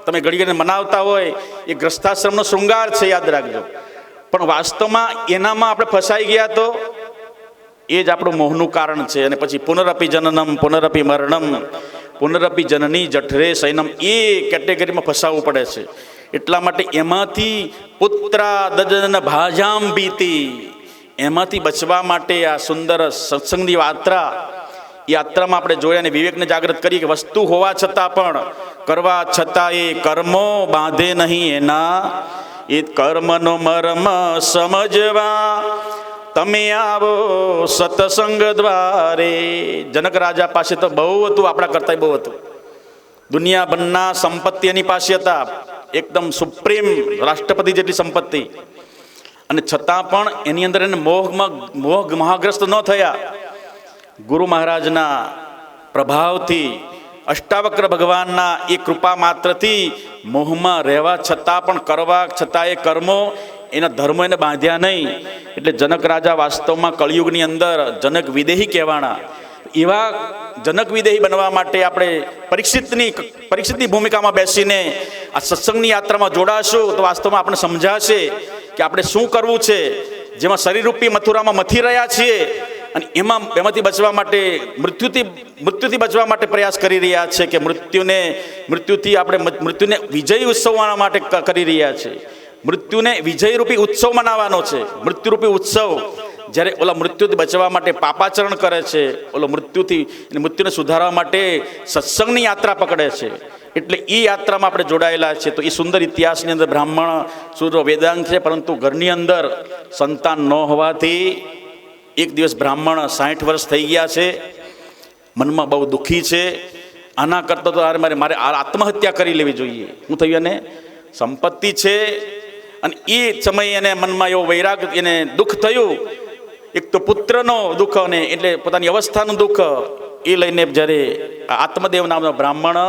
તમે ઘડીને મનાવતા હોય, એ ગ્રસ્થાશ્રમનો શૃંગાર છે, યાદ રાખજો. પણ વાસ્તવમાં એનામાં આપણે ફસાઈ ગયા તો એ જ આપણું મોહનું કારણ છે. અને પછી પુનરપી જનનમ પુનરપી મરણમ પુનરપી જનની જઠરે શયનમ, એ કેટેગરીમાં ફસાવવું પડે છે. એટલા માટે એમાંથી પુત્રા દજન ભાજામ ભીતી, એમાંથી બચવા માટે આ સુંદર સત્સંગની યાત્રામાં આપણે જોયા અને વિવેકને જાગૃત કરીએ કે વસ્તુ હોવા છતાં પણ કરવા છતાં એ કર્મો બાંધે નહીં એના, એ કર્મનો મર્મ સમજવા તમે આવો સત્સંગ દ્વારે. જનક રાજા પાસે તો બહુ હતું, આપણા કરતા બહુ હતું. દુનિયાભરના સંપત્તિ એની પાસે હતા, એકદમ સુપ્રીમ રાષ્ટ્રપતિ જેટલી સંપત્તિ, અને છતાં પણ એની અંદર એને મોહ મહાગ્રસ્ત ન થયા. ગુરુ મહારાજના પ્રભાવથી, અષ્ટાવક્ર ભગવાનના એ કૃપા માત્રથી મોહમાં રહેવા છતાં પણ કરવા છતાં એ કર્મો એના ધર્મો એને બાંધ્યા નહીં. એટલે જનક રાજા વાસ્તવમાં કળિયુગની અંદર જનક વિદેહી કહેવાના. એવા જનક વિદેહી બનવા માટે આપણે પરીક્ષિતની ભૂમિકામાં બેસીને આ સત્સંગની યાત્રામાં જોડાશું તો વાસ્તવમાં આપણે સમજાશે કે આપણે શું કરવું છે, જેમાં શરીરરૂપી મથુરામાં મથી રહ્યા છીએ અને એમાંથી બચવા માટે મૃત્યુથી બચવા માટે પ્રયાસ કરી રહ્યા છે કે મૃત્યુથી આપણે મૃત્યુને વિજય ઉત્સવ માટે કરી રહ્યા છે. મૃત્યુને વિજયરૂપી ઉત્સવ મનાવવાનો છે. મૃત્યુરૂપી ઉત્સવ જ્યારે ઓલા મૃત્યુથી બચવા માટે પાપાચરણ કરે છે, ઓલો મૃત્યુને સુધારવા માટે સત્સંગની યાત્રા પકડે છે. એટલે એ યાત્રામાં આપણે જોડાયેલા છે. તો એ સુંદર ઇતિહાસની અંદર બ્રાહ્મણ સૂર્ય વેદાંત છે, પરંતુ ઘરની અંદર સંતાન ન હોવાથી એક દિવસ બ્રાહ્મણ 60 વર્ષ થઈ ગયા છે, મનમાં બહુ દુઃખી છે. આના કરતાં તો મારે આત્મહત્યા કરી લેવી જોઈએ. શું થયું? એને સંપત્તિ છે અને એ સમયે એને મનમાં એવો વૈરાગ, એને દુઃખ થયું. એક તો પુત્રનો દુઃખ અને એટલે પોતાની અવસ્થાનું દુઃખ, એ લઈને જ્યારે આત્મદેવ નામનો બ્રાહ્મણ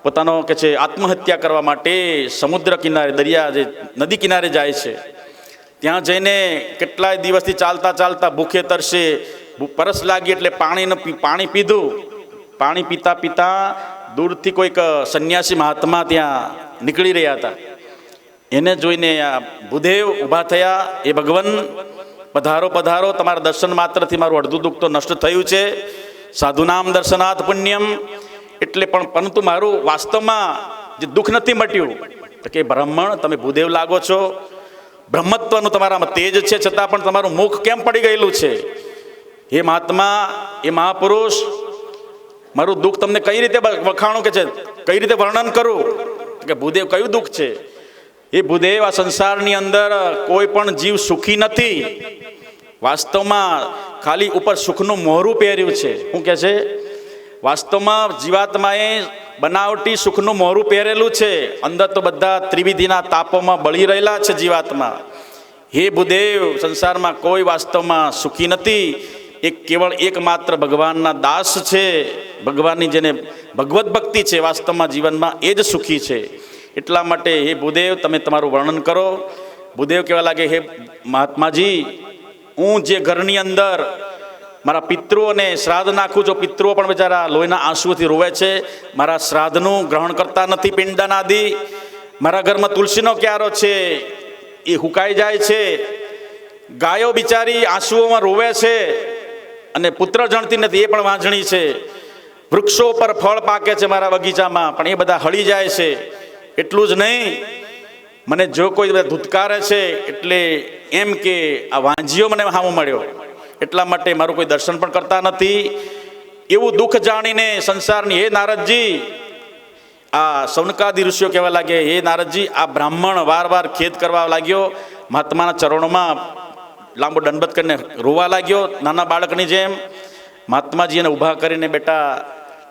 પોતાનો કે છે આત્મહત્યા કરવા માટે સમુદ્ર કિનારે, જે નદી કિનારે જાય છે. ત્યાં જઈને કેટલાય દિવસથી ચાલતા ભૂખે તરસે પરસ લાગી એટલે પાણી પીધું. પાણી પીતા દૂરથી કોઈક સંન્યાસી મહાત્મા ત્યાં નીકળી રહ્યા હતા. એને જોઈને આ ભૂદેવ ઊભા થયા. એ ભગવાન, પધારો, તમારા દર્શન માત્રથી મારું અડધું દુઃખ તો નષ્ટ થયું છે. સાધુનામ દર્શનાથ પુણ્યમ. એટલે પરંતુ મારું વાસ્તવમાં જે દુઃખ નથી મટ્યું. તો કે બ્રાહ્મણ, તમે ભૂદેવ લાગો છો, બ્રહ્મત્વનું તમારામાં તેજ છે, છતાં પણ તમારું મુખ કેમ પડી ગયેલું છે? હે મહાત્મા, એ મહાપુરુષ, મારું દુઃખ તમને કઈ રીતે વખાણું, કે છે કઈ રીતે વર્ણન કરું? કે ભૂદેવ, કયું દુઃખ છે? એ ભૂદેવ, આ સંસારની અંદર કોઈ પણ જીવ સુખી નથી. વાસ્તવમાં ખાલી ઉપર સુખનું મોહરું પહેર્યું છે. શું કહે છે? વાસ્તવમાં જીવાત્માએ બનાવટી સુખનું મોહરું પહેરેલું છે. અંદર તો બધા ત્રિવિધિના તાપોમાં બળી રહેલા છે જીવાત્મા. હે ભૂદેવ, સંસારમાં કોઈ વાસ્તવમાં સુખી નથી. કેવળ એકમાત્ર ભગવાનના દાસ છે. ભગવાનની જેને ભગવત ભક્તિ છે વાસ્તવમાં જીવનમાં, એ જ સુખી છે. એટલા માટે હે ભૂદેવ, તમે તમારું વર્ણન કરો. ભૂદેવ કહેવા લાગે, હે મહાત્માજી, હું જે ઘરની અંદર મારા પિતૃઓને શ્રાદ્ધ નાખું છું, પિતૃઓ પણ બિચારા લોહીના આંસુઓથી રોવે છે. મારા શ્રાદ્ધનું ગ્રહણ કરતા નથી, પિંડદાન આદિ. મારા ઘરમાં તુલસીનો ક્યારો છે, એ હુકાઈ જાય છે. ગાયો બિચારી આંસુઓમાં રોવે છે અને પુત્ર જણતી નથી, એ પણ વાંઝણી છે. વૃક્ષો પર ફળ પાકે છે મારા બગીચામાં, પણ એ બધા હળી જાય છે. એટલું જ નહીં, મને જો કોઈ ધૂતકારે છે એટલે એમ કે આ વાંજીઓ મને હામો મળ્યો, એટલા માટે મારું કોઈ દર્શન પણ કરતા નથી. એવું દુઃખ જાણીને સંસારની, હે નારદજી, આ સૌનકાદી ઋષિઓ કહેવા લાગે, હે નારદજી, આ બ્રાહ્મણ વાર ખેદ કરવા લાગ્યો. મહાત્માના ચરણોમાં લાંબો દંડવત કરીને રોવા લાગ્યો, નાના બાળકની જેમ. મહાત્માજી એને ઊભા કરીને, બેટા,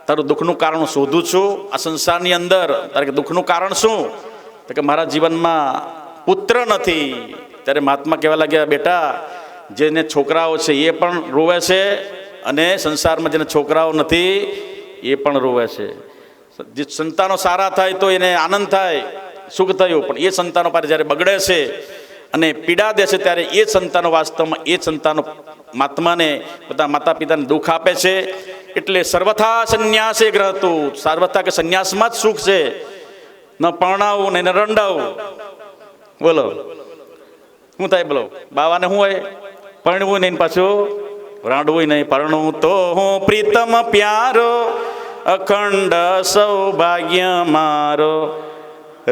તારું દુઃખનું કારણ શોધું છું આ સંસારની અંદર. તારે કે દુઃખનું કારણ શું? તો કે મારા જીવનમાં પુત્ર નથી. ત્યારે મહાત્મા કહેવા લાગ્યા, બેટા, જેને છોકરાઓ છે એ પણ રોવે છે અને સંસારમાં જેને છોકરાઓ નથી એ પણ રોવે છે. જે સંતાનો સારા થાય તો એને આનંદ થાય, સુખ થયું, પણ એ સંતાનો પાસે જ્યારે બગડે છે અને પીડા દે છે ત્યારે એ સંતાનો વાસ્તવમાં એ સંતાનો મહાત્માને, પોતાના માતા પિતાને દુઃખ આપે છે. એટલે સર્વથા સંન્યાસે ગ્રહતું, સર્વથા કે સંન્યાસમાં જ સુખ છે. ન પરણાવું ને રંડાવું. બોલો શું થાય? બોલો, બાવાને શું હોય? પરણવું નહીં, પાછું રાંડવું નહીં પરણું તો હું પ્રીતમ પ્યારો, અખંડ સૌભાગ્ય મારો,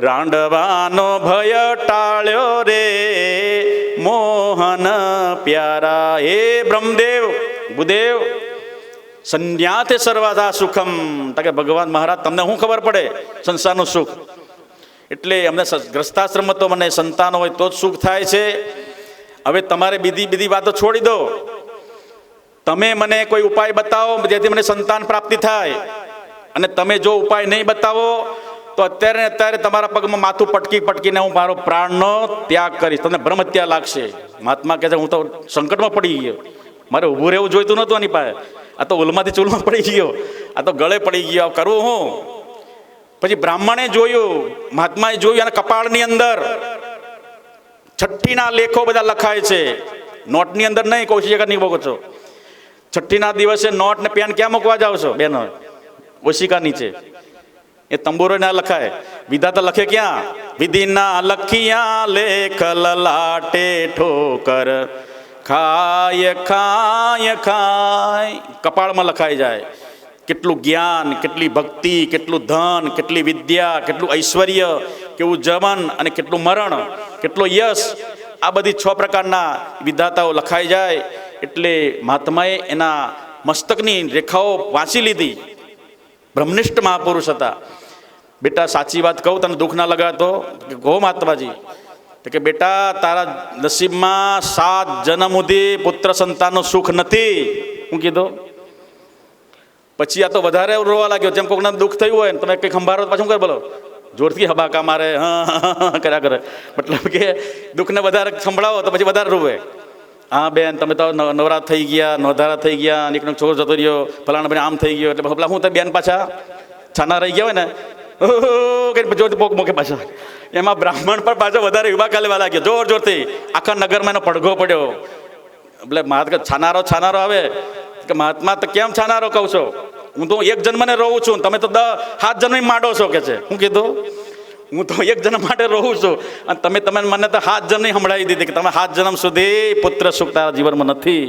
રાંડવાનો ભય ટાળ્યો રે મોહન પ્યારા. હે બ્રહ્મદેવ ભૂદેવ સંન્યાતે સર્વાધા સુખમ. કે ભગવાન મહારાજ તમને શું ખબર પડે સંસારનું સુખ? એટલે અમને ગ્રસ્તાશ્રમમાં તો મને સંતાનો હોય તો જ સુખ થાય છે. હવે તમારે બીજી વાતો છોડી દો. તમે મને કોઈ ઉપાય બતાવો જેથી મને સંતાન પ્રાપ્તિ થાય, અને તમે જો ઉપાય નહીં બતાવો તો અત્યારે તમારા પગમાં માથું પટકીને હું મારો પ્રાણનો ત્યાગ કરીશ. તમને બ્રહ્મહત્યા લાગશે. મહાત્મા કહે છે હું તો સંકટમાં પડી ગયો, મારે ઊભું રહેવું જોઈતું નહોતું આની પાસે. આ તો ઉલમાંથી ચૂલમાં પડી ગયો, આ તો ગળે પડી ગયો, કરવું હું? પછી બ્રાહ્મણે જોયું, મહાત્માએ જોયું, અને કપાળની અંદર છઠ્ઠીના લેખો બધા લખાય છે. નોટની અંદર નહીં, કોશિશ નહીં ભોગો છો. છઠ્ઠીના દિવસે નોટ ને પેન ક્યાં મૂકવા જાવ છો બેનો? ઓશિકા નીચે. એ તંબુરો ના લખાય, વિધાતા લખે ક્યાં? વિધિના લખિયા લેખ લલાટે ઠોકર ખાય ખાય ખાય. કપાળમાં લખાઈ જાય. કેટલું જ્ઞાન, કેટલી ભક્તિ, કેટલું ધન, કેટલી વિદ્યા, કેટલું ઐશ્વર્ય, કેવું જવન અને કેટલું મરણ, કેટલો યશ, આ બધી 6 પ્રકારના વિધાતાઓ લખાઈ જાય. એટલે મહાત્માએ એના મસ્તકની રેખાઓ વાંચી લીધી. બ્રહ્મનિષ્ઠ મહાપુરુષ હતા. બેટા સાચી વાત કહું, તને દુઃખ ના લગાતો? કહો મહાત્માજી. તો કે બેટા તારા નસીબમાં 7 જન્મ સુધી પુત્ર સંતાનનું સુખ નથી. હું કીધું પછી આ તો વધારે રોવા લાગ્યો. જેમ કોઈના દુઃખ થયું હોય ને તમે કંઈક સંભાળો પાછું કરે, બોલો જોરથી હબાકા મારે, હા કર્યા કરે. મતલબ કે દુઃખને વધારે સંભળાવો તો પછી વધારે રોવે. હા બેન તમે તો નવરા થઈ ગયા, નોધારા થઈ ગયા, નીકળો છોકરો જતો રહ્યો, ફલાણા ભાઈ આમ થઈ ગયો. એટલે પેલા હું તો બેન પાછા છાના રહી ગયા હોય ને, જોરથી પોક મોકે પાછા. એમાં બ્રાહ્મણ પર પાછો વધારે યુવા લેવા લાગ્યો, જોરથી. આખા નગરમાં એનો પડઘો પડ્યો. એટલે મહાત્મા છાનારો આવે કે મહાત્મા તો કેમ છાનારો કહું છો? હું તો 1 જન્મને રહું છું, તમે તો 7 જન્મ માંડો છો કે છે. હું કીધું હું તો 1 જન્મ માટે રહું છું, અને તમે મને તો 7 જન્મ સંભળાવી દીધી કે તમે 7 જન્મ સુધી પુત્ર સુખ તારા જીવનમાં નથી.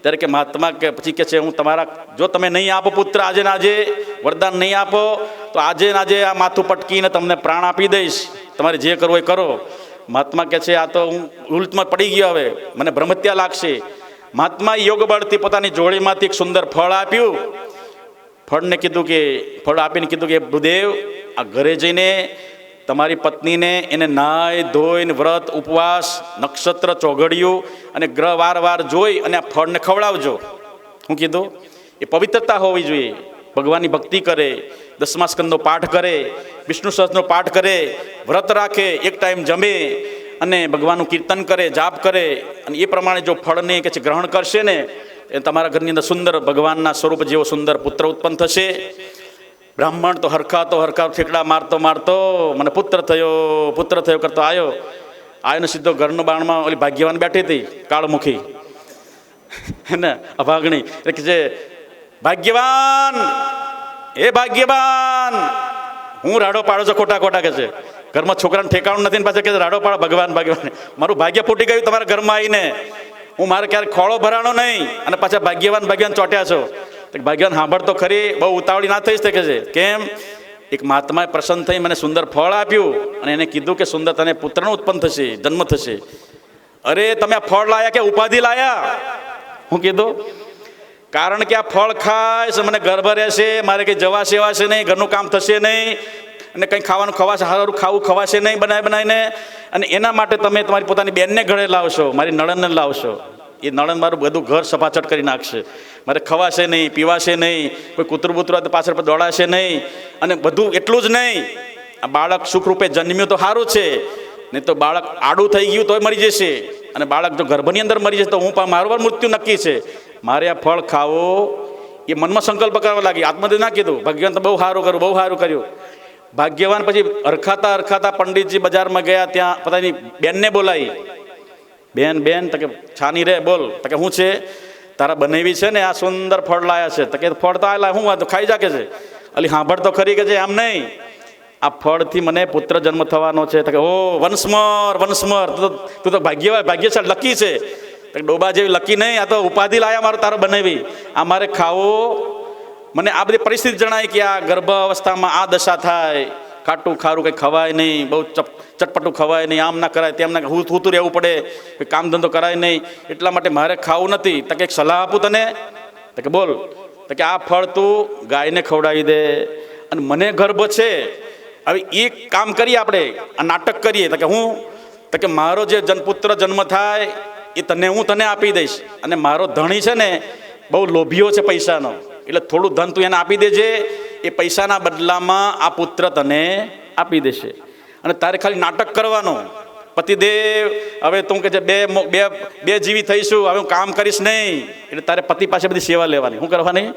ત્યારે કે મહાત્મા કે પછી કે છે હું તમારા, જો તમે નહીં આપો પુત્ર આજે ને આજે, વરદાન નહીં આપો તો આજે ને આજે આ માથું પટકીને તમને પ્રાણ આપી દઈશ, તમારે જે કરવું એ કરો. મહાત્મા કે છે આ તો હું ઉલટમાં પડી ગયો, હવે મને બ્રહ્મહત્યા લાગશે. મહાત્માએ યોગ બળથી પોતાની જોડીમાંથી એક સુંદર ફળ આપ્યું. ફળ આપીને કીધું કે ભૂદેવ આ ઘરે જઈને તમારી પત્નીને એને નાય ધોઈને વ્રત ઉપવાસ નક્ષત્ર ચોઘડિયું અને ગ્રહ વાર જોઈ અને આ ફળને ખવડાવજો. હું કીધું એ પવિત્રતા હોવી જોઈએ. ભગવાનની ભક્તિ કરે, 10મા સ્કંદનો પાઠ કરે, વિષ્ણુ સહસ્રનો પાઠ કરે, વ્રત રાખે, એક ટાઈમ જમે અને ભગવાનનું કીર્તન કરે, જાપ કરે, અને એ પ્રમાણે જો ફળને કે છે ગ્રહણ કરશે ને એ તમારા ઘરની અંદર સુંદર ભગવાનના સ્વરૂપ જેવો સુંદર પુત્ર ઉત્પન્ન થશે. બ્રાહ્મણ તો હરખાતો ઠેકડા મારતો મને પુત્ર થયો કરતો આવ્યો ને સીધો ઘરનો બાણમાં ઓલી ભાગ્યવાન બેઠી હતી કાળમુખી ને અભાગણી. એટલે કે છે ભાગ્યવાન, એ ભાગ્યવાન હું રાડો પાડો છો ખોટા કે છે. ઘરમાં છોકરાને ઠેકાણું નથી ને પાછા કે રાડો પાડો ભગવાન. મારું ભાગ્ય ફૂટી ગયું તમારા ઘરમાં આવીને. હું મારે ક્યારે ખોળો ભરાણો નહીં અને પાછા ભાગ્યવાન ચોટ્યા છો. ભાગ્યવાન સાંભળતો ખરી, બહુ ઉતાવળી ના થઈ શકે છે. કેમ? એક મહાત્માએ પ્રસન્ન થઈ મને સુંદર ફળ આપ્યું અને એને કીધું કે સુંદર તને પુત્રનો ઉત્પન્ન થશે, જન્મ થશે. અરે તમે આ ફળ લાયા કે ઉપાધિ લાયા? હું કીધું કારણ કે આ ફળ ખાય મને ગર્ભ રહેશે, મારે કંઈ જવા સેવાશે નહીં, ઘરનું કામ થશે નહીં, અને કંઈ ખાવાનું સારું ખાવું ખવાશે નહીં બનાવીને. અને એના માટે તમે તમારી પોતાની બેનને ઘરે લાવશો, મારી નણંદને લાવશો. એ નણંદ મારું બધું ઘર સફાચટ કરી નાખશે. મારે ખવાશે નહીં, પીવાશે નહીં, કોઈ કૂતરું બૂતરું તો પાછળ પર દોડાશે નહીં. અને બધું એટલું જ નહીં, આ બાળક સુખરૂપે જન્મ્યું તો સારું છે, નહીં તો બાળક આડું થઈ ગયું તોય મરી જશે. અને બાળક જો ગર્ભની અંદર મરી જશે તો મારું મૃત્યુ નક્કી છે. મારે આ ફળ ખાવો એ મનમાં સંકલ્પ કરવા લાગી. આત્મહત્યા ના કીધું, ભગવાન તો બહુ સારું કર્યું. ભાગ્યવાન પછી હરખાતા પંડિતજી બજારમાં ગયા, ત્યાં પોતાની બેનને બોલાવી. બેન તો કે છાની રે બોલ. તો કે શું છે? તારા બનેવી છે ને આ સુંદર ફળ લાયા છે. તો કે ફળ તો આ હું તો ખાઈ જાકે છે. અલી સાંભળ તો ખરી કે છે આમ નહીં, આ ફળથી મને પુત્ર જન્મ થવાનો છે. તો કે ઓ વન્સ મોર તું તો ભાગ્યશાળી લકી છે. તો ડોબા જેવી લકી નહીં, આ તો ઉપાધિ લાયા મારો તારો બનાવી, આ મારે ખાવો. મને આ બધી પરિસ્થિતિ જણાય કે આ ગર્ભ અવસ્થામાં આ દશા થાય, ખાટું ખારું કંઈ ખવાય નહીં, બહુ ચટપટું ખવાય નહીં, આમ ના કરાય તેમ ના, હૂતું રહેવું પડે, કામ ધંધો કરાય નહીં, એટલા માટે મારે ખાવું નથી. તો કંઈક સલાહ આપું તને? તો કે બોલ. તો કે આ ફળ તું ગાયને ખવડાવી દે, અને મને ગર્ભ છે. હવે એક કામ કરીએ આપણે, આ નાટક કરીએ. તો કે હું? તો કે મારો જે પુત્ર જન્મ થાય એ હું તને આપી દઈશ, અને મારો ધણી છે ને બહુ લોભીઓ છે પૈસાનો, એટલે થોડું ધન તું એને આપી દેજે, એ પૈસાના બદલામાં આ પુત્ર તને આપી દેશે, અને તારે ખાલી નાટક કરવાનું. પતિદેવ હવે તું કે છે બે જીવી થઈશું, હવે હું કામ કરીશ નહીં, એટલે તારે પતિ પાસે બધી સેવા લેવાની. શું કરવાની?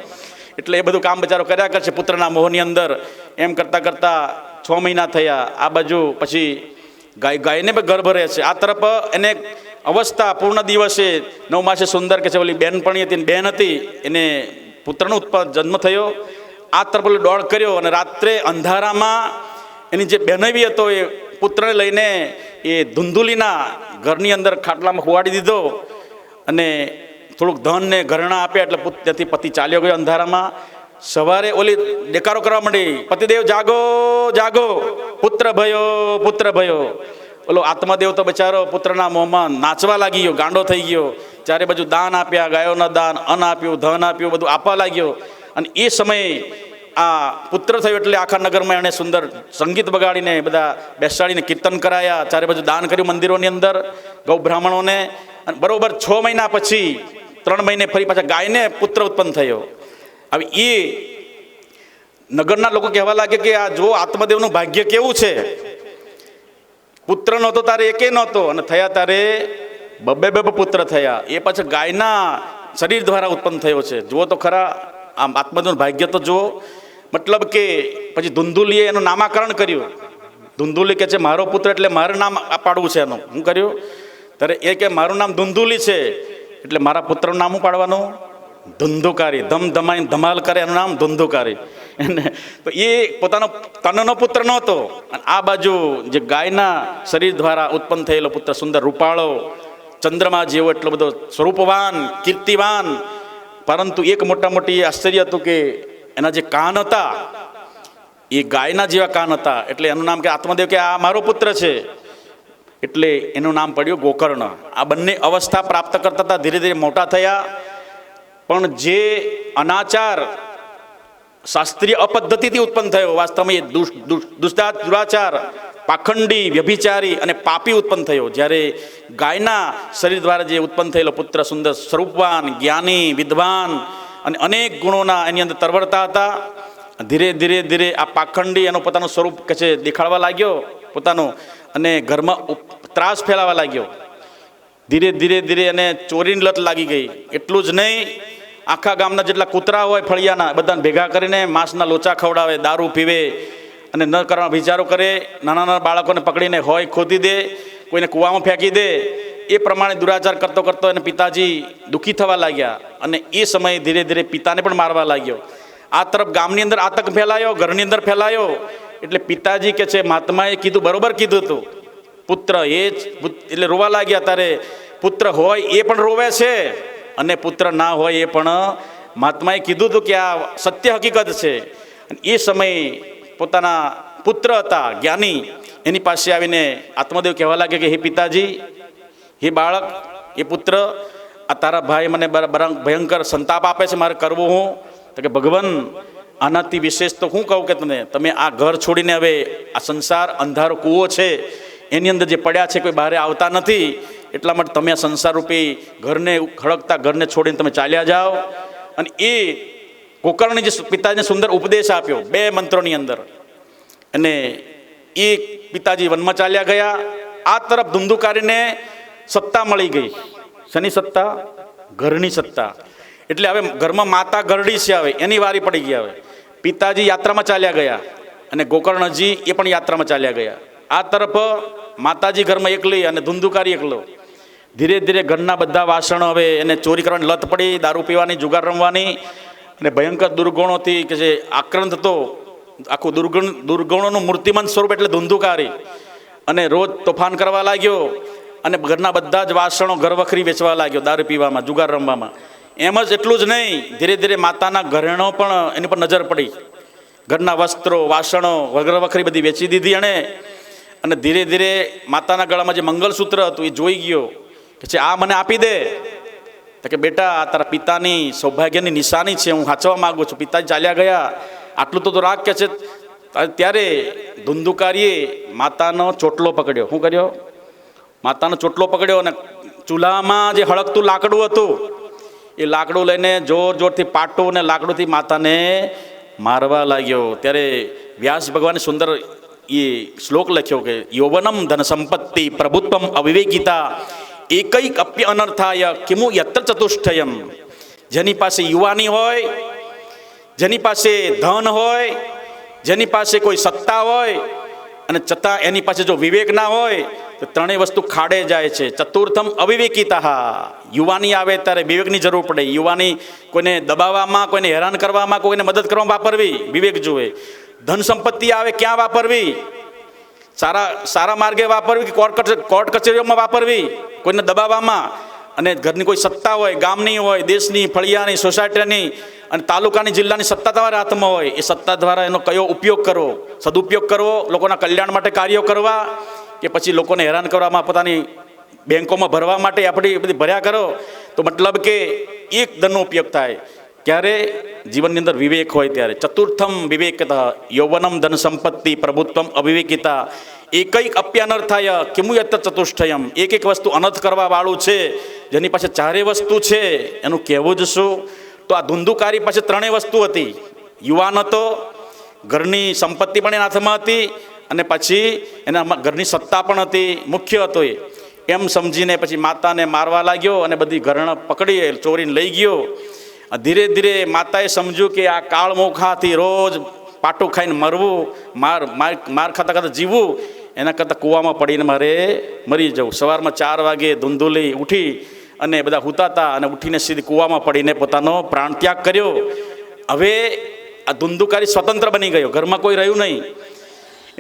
એટલે એ બધું કામ બચારો કર્યા કરશે પુત્રના મોહની અંદર. એમ કરતાં કરતાં 6 મહિના થયા. આ બાજુ પછી ગાયને પણ ગર્ભ રહે છે. આ તરફ એને અવસ્થા પૂર્ણ દિવસે 9 માસે સુંદર કે છે ઓલી બેનપણી હતી, બેન હતી, એને પુત્રનો જન્મ થયો. આ તરફ ઓલો દોડ કર્યો, અને રાત્રે અંધારામાં એની જે બેનવી હતો એ પુત્રને લઈને એ ધુંધુલીના ઘરની અંદર ખાટલામાં ખોવાડી દીધો, અને થોડુંક ધન ને ઘરણા આપ્યા, એટલે ત્યાંથી પતિ ચાલ્યો ગયો અંધારામાં. સવારે ઓલી દેકારો કરવા માંડી, પતિદેવ જાગો જાગો, પુત્ર ભયો પુત્ર ભયો. ઓલો આત્મદેવ તો બચારો પુત્રના મોંમાં નાચવા લાગી ગયો, ગાંડો થઈ ગયો. ચારે બાજુ દાન આપ્યા, ગાયોના દાન, અન્ન આપ્યું, ધન આપ્યું, બધું આપવા લાગ્યો. અને એ સમયે આ પુત્ર થયો એટલે આખા નગરમાં એણે સુંદર સંગીત બગાડીને બધા બેસાડીને કીર્તન કરાયા, ચારે બાજુ દાન કર્યું મંદિરોની અંદર ગૌ બ્રાહ્મણોને. અને બરોબર 6 મહિના પછી 3 મહિને ફરી પાછા ગાયને પુત્ર ઉત્પન્ન થયો. હવે એ નગરના લોકો કહેવા લાગે કે આ જો આત્મદેવનું ભાગ્ય કેવું છે, પુત્ર નહોતો તારે એકે નહોતો, અને થયા તારે બે પુત્ર થયા. એ પાછા ગાયના શરીર દ્વારા ઉત્પન્ન થયો છે. જુઓ તો ખરા આમ આત્મદેવનું ભાગ્ય તો જુઓ. મતલબ કે પછી ધુંધુલીએ એનું નામાકરણ કર્યું. ધુંધુલી કે છે મારો પુત્ર એટલે મારે નામ પાડવું છે એનું. શું કર્યું? ત્યારે એ કે મારું નામ ધુંધુલી છે, એટલે મારા પુત્રનું નામ શું પાડવાનું? ધુંધુકારી. ધમધમાઈને ધમાલ કરે એનું નામ ધુંધુકારી. તો એ પોતાનો તનનો પુત્ર નહોતો. અને આ બાજુ જે ગાયના શરીર દ્વારા ઉત્પન્ન થયેલો પુત્ર સુંદર રૂપાળો, ચંદ્રમા જેવો, એટલો બધો સ્વરૂપવાન, કીર્તિવાન. પરંતુ એક મોટી આશ્ચર્ય હતું કે એના જે કાન હતા એ ગાયના જેવા કાન હતા. એટલે એનું નામ કે આત્મદેવ કે આ મારો પુત્ર છે, એટલે એનું નામ પડ્યું ગોકર્ણ. આ બંને અવસ્થા પ્રાપ્ત કરતા હતા, ધીરે ધીરે મોટા થયા. પણ જે અનાચાર શાસ્ત્રીય અપદ્ધતિથી ઉત્પન્ન થયો, વાસ્તવમાં એ દુરાચાર, પાખંડી, વ્યભિચારી અને પાપી ઉત્પન્ન થયો. જ્યારે ગાયના શરીર દ્વારા જે ઉત્પન્ન થયેલો પુત્ર સુંદર સ્વરૂપવાન, જ્ઞાની, વિદ્વાન અને અનેક ગુણોના એની અંદર તરવરતા હતા. ધીરે ધીરે ધીરે આ પાખંડી એનું પોતાનું સ્વરૂપ કે છે દેખાડવા લાગ્યો પોતાનું, અને ઘરમાં ત્રાસ ફેલાવા લાગ્યો. ધીરે ધીરે ધીરે એને ચોરીની લત લાગી ગઈ. એટલું જ નહીં, આખા ગામના જેટલા કૂતરા હોય ફળિયાના બધાને ભેગા કરીને માંસના લોચા ખવડાવે, દારૂ પીવે, અને ન કરવા વિચારો કરે. નાના નાના બાળકોને પકડીને હોય ખોદી દે, કોઈને કૂવામાં ફેંકી દે. એ પ્રમાણે દુરાચાર કરતો કરતો એને પિતાજી દુઃખી થવા લાગ્યા, અને એ સમયે ધીરે ધીરે પિતાને પણ મારવા લાગ્યો. આ તરફ ગામની અંદર આતંક ફેલાયો, ઘરની અંદર ફેલાયો. એટલે પિતાજી કે છે મહાત્માએ કીધું બરોબર કીધું હતું, પુત્ર એ જ, એટલે રોવા લાગ્યા. ત્યારે પુત્ર હોય એ પણ રોવે છે, અને પુત્ર ના હોય એ પણ. મહાત્માએ કીધું હતું કે આ સત્ય હકીકત છે. અને એ સમયે પોતાના પુત્ર હતા જ્ઞાની, એની પાસે આવીને આત્મદેવ કહેવા લાગે કે હે પિતાજી, હે બાળક, એ પુત્ર, આ તારા ભાઈ મને ભયંકર સંતાપ આપે છે, મારે કરવું હું? તો કે ભગવાન, આનાથી વિશેષ તો હું કહું કે તમે આ ઘર છોડીને હવે આ સંસાર અંધારો કૂવો છે એની અંદર જે પડ્યા છે, કોઈ બહાર આવતા નથી, એટલા માટે તમે આ સંસાર રૂપી ઘરને ખડકતા ઘરને છોડીને તમે ચાલ્યા જાઓ. અને એ ગોકર્ણની જે પિતાજીને સુંદર ઉપદેશ આપ્યો 2 મંત્રોની અંદર, અને એ પિતાજી વનમાં ચાલ્યા ગયા. આ તરફ ધુંધુકારીને સત્તા મળી ગઈ. શેની સત્તા? ઘરની સત્તા. એટલે હવે ઘરમાં માતા ગરડી છે, હવે એની વારી પડી ગઈ. હવે પિતાજી યાત્રામાં ચાલ્યા ગયા, અને ગોકર્ણજી એ પણ યાત્રામાં ચાલ્યા ગયા. આ તરફ માતાજી ઘરમાં એકલી અને ધુંધુકારી એકલો. ધીરે ધીરે ઘરના બધા વાસણો હવે એને ચોરી કરવાની લત પડી, દારૂ પીવાની, જુગાર રમવાની, અને ભયંકર દુર્ગુણોથી કે જે આક્રાંત હતો. આખું દુર્ગુણોનું મૂર્તિમંત સ્વરૂપ એટલે ધુંધુકારી. અને રોજ તોફાન કરવા લાગ્યો, અને ઘરના બધા જ વાસણો ઘરવખરી વેચવા લાગ્યો, દારૂ પીવામાં, જુગાર રમવામાં. એમ જ એટલું જ નહીં, ધીરે ધીરે માતાના ઘરેણો પણ એની પર નજર પડી. ઘરના વસ્ત્રો, વાસણો, ઘરવખરી બધી વેચી દીધી એણે. અને ધીરે ધીરે માતાના ગળામાં જે મંગલસૂત્ર હતું એ જોઈ ગયો કે છે આ મને આપી દે. તો કે બેટા આ તારા પિતાની સૌભાગ્યની નિશાની છે, હું સાચવા માગું છું. પિતા ચાલ્યા ગયા, આટલું તો રાખ કે છે. ત્યારે ધુંધુકારીએ માતાનો ચોટલો પકડ્યો. શું કર્યો? માતાનો ચોટલો પકડ્યો અને ચૂલામાં જે હળગતું લાકડું હતું એ લાકડું લઈને જોર જોરથી પાટું અને લાકડુંથી માતાને મારવા લાગ્યો. ત્યારે વ્યાસ ભગવાને સુંદર એ શ્લોક લખ્યો કે યૌવનમ ધન સંપત્તિ પ્રભુત્વમ અવિવેકિતા એકૈક અપ્ય અનર્થાય કિમુ યત્ર ચતુષ્ટયમ. જેની પાસે યુવાની હોય, જેની પાસે ધન હોય, જેની પાસે કોઈ સત્તા હોય અને છતાં એની પાસે જો વિવેક ના હોય તો ત્રણેય વસ્તુ ખાડે જાય છે. ચતુર્થમ અવિવેકિતા. યુવાની આવે ત્યારે વિવેકની જરૂર પડે. યુવાની કોઈને દબાવવામાં, કોઈને હેરાન કરવામાં, કોઈને મદદ કરવામાં વાપરવી, વિવેક જુએ. ધન સંપત્તિ આવે ક્યાં વાપરવી? સારા માર્ગે વાપરવી કે કોર્ટ કચેરીઓમાં વાપરવી, કોઈને દબાવવામાં. અને ઘરની કોઈ સત્તા હોય, ગામની હોય, દેશની, ફળિયાની, સોસાયટીની અને તાલુકાની, જિલ્લાની સત્તા તમારા હાથમાં હોય, એ સત્તા દ્વારા એનો કયો ઉપયોગ કરવો, સદુપયોગ કરવો, લોકોના કલ્યાણ માટે કાર્યો કરવા કે પછી લોકોને હેરાન કરવામાં, પોતાની બેંકોમાં ભરવા માટે આપણી બધી ભર્યા કરો. તો મતલબ કે એક ધનનો ઉપયોગ થાય ક્યારે? જીવનની અંદર વિવેક હોય ત્યારે. ચતુર્થમ વિવેકતા યૌવનમ ધન સંપત્તિ પ્રભુત્વમ અવિવેકિતા એકૈક અપ્યાનર્થાય કિમુ યત્ર ચતુષ્ટયમ. એક એક વસ્તુ અનર્થ કરવા વાળું છે. જેની પાસે ચારે વસ્તુ છે એનું કહેવું જ શું? તો આ ધુંધુકારી પાસે ત્રણેય વસ્તુ હતી. યુવાન હતો, ઘરની સંપત્તિ પણ એના હાથમાં હતી અને પછી એના ઘરની સત્તા પણ હતી, મુખ્ય હતો એ. એમ સમજીને પછી માતાને મારવા લાગ્યો અને બધી ઘરેણાં પકડી ચોરીને લઈ ગયો. ધીરે ધીરે માતાએ સમજ્યું કે આ કાળમોખાથી રોજ પાટું ખાઈને મરવું, માર ખાતા ખાતા જીવવું, એના કરતાં કૂવામાં પડીને મારે મરી જવું. સવારમાં 4 વાગે ધૂંધુલી ઉઠી અને બધા હુતાતા અને ઉઠીને સીધી કૂવામાં પડીને પોતાનો પ્રાણ ત્યાગ કર્યો. હવે આ ધુંધુકારી સ્વતંત્ર બની ગયો, ઘરમાં કોઈ રહ્યું નહીં.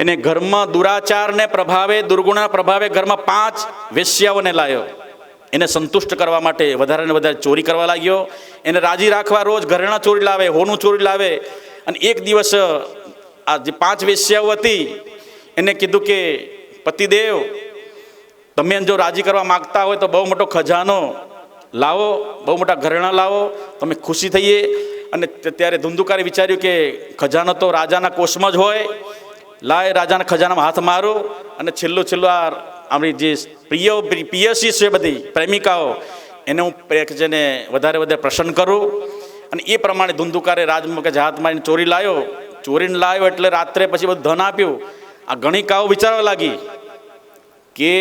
એને ઘરમાં દુરાચારને પ્રભાવે, દુર્ગુણના પ્રભાવે ઘરમાં 5 વેશ્યાઓને લાવ્યો. એને સંતુષ્ટ કરવા માટે વધારે ને વધારે ચોરી કરવા લાગ્યો. એને રાજી રાખવા રોજ ઘરેણાં ચોરી લાવે, હોનું ચોરી લાવે. અને એક દિવસ આ જે 5 વેશ્યાઓ હતી એને કીધું કે પતિદેવ, તમે જો રાજી કરવા માગતા હોય તો બહુ મોટો ખજાનો લાવો, બહુ મોટા ઘરેણાં લાવો, તમે ખુશી થઈએ. અને ત્યારે ધુંધુકારે વિચાર્યું કે ખજાનો તો રાજાના કોષમાં જ હોય, લાય રાજાના ખજાનામાં હાથ મારું અને છેલ્લું આ આપણી જે પિયસી છે બધી પ્રેમિકાઓ એને હું જેને વધારે પ્રસન્ન કરું. અને એ પ્રમાણે ધુંધુકારે રાજમકે હાથ મારીને ચોરી લાવ્યો. ચોરીને લાવ્યો એટલે રાત્રે પછી બધું ધન આપ્યું. આ ગણિકાઓ વિચારવા લાગી કે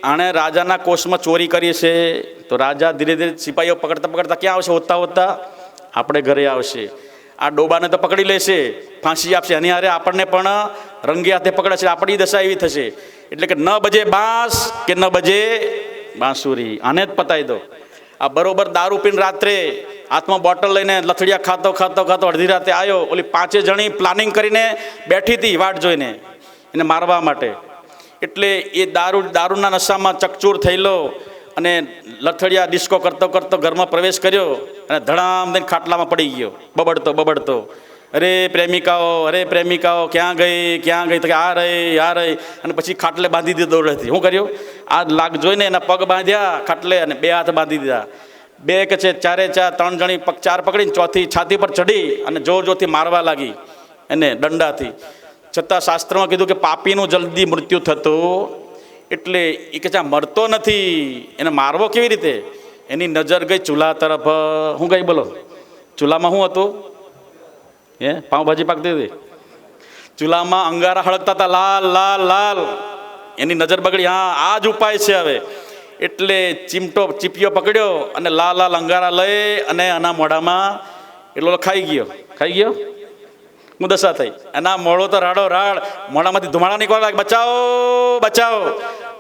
આણે રાજાના કોષમાં ચોરી કરી છે, તો રાજા ધીરે ધીરે સિપાહીઓ પકડતા ક્યાં આવશે? હોતા આપણે ઘરે આવશે. આ ડોબાને તો પકડી લેશે, ફાંસી આપશે, અને હારે આપણને પણ રંગે હાથે પકડે છે. આપણી દશા એવી થશે. એટલે કે ન બજે બાંસ કે ન બજે બાંસુરી, આને જ પતાવી દો. આ બરોબર દારૂ પીને રાત્રે હાથમાં બોટલ લઈને લથડિયા ખાતો અડધી રાતે આવ્યો. ઓલી 5 જણી પ્લાનિંગ કરીને બેઠી હતી વાટ જોઈને એને મારવા માટે. એટલે એ દારૂના નશામાં ચકચૂર થયેલો અને લથડિયા ડિસ્કો કરતો ઘરમાં પ્રવેશ કર્યો અને ધડામ દઈને ખાટલામાં પડી ગયો, બબડતો. અરે પ્રેમિકાઓ ક્યાં ગઈ? તો કે આ રહી. અને પછી ખાટલે બાંધી દીધો દોડેથી. શું કર્યું? આ લાગ જોઈને એના પગ બાંધ્યા ખાટલે અને 2 હાથ બાંધી દીધા. 2 કે છે 3 જણી પગ 4 પકડીને ચોથી છાતી પર ચડી અને જોરથી મારવા લાગી એને દંડાથી. છતાં શાસ્ત્રમાં કીધું કે પાપીનું જલ્દી મૃત્યુ થતું. એટલે એ કે મરતો નથી, એને મારવો કેવી રીતે? એની નજર ગઈ ચૂલા તરફ. શું ગઈ બોલો? ચૂલામાં શું હતું? પાઉંભાજી પાકતી હતી. ચૂલામાં અંગારા હળગતા હતા, લાલ. એની નજર બગડી. હા, આ જ ઉપાય છે હવે. એટલે ચીપિયો પકડ્યો અને લાલ અંગારા લઈ અને આના મોઢામાં એટલો ખાઈ ગયો. હું દશા થઈ. એના મોઢો તો રાડો રાડ, મોઢામાંથી ધુમાડા નીકળવા લાગે. બચાવો.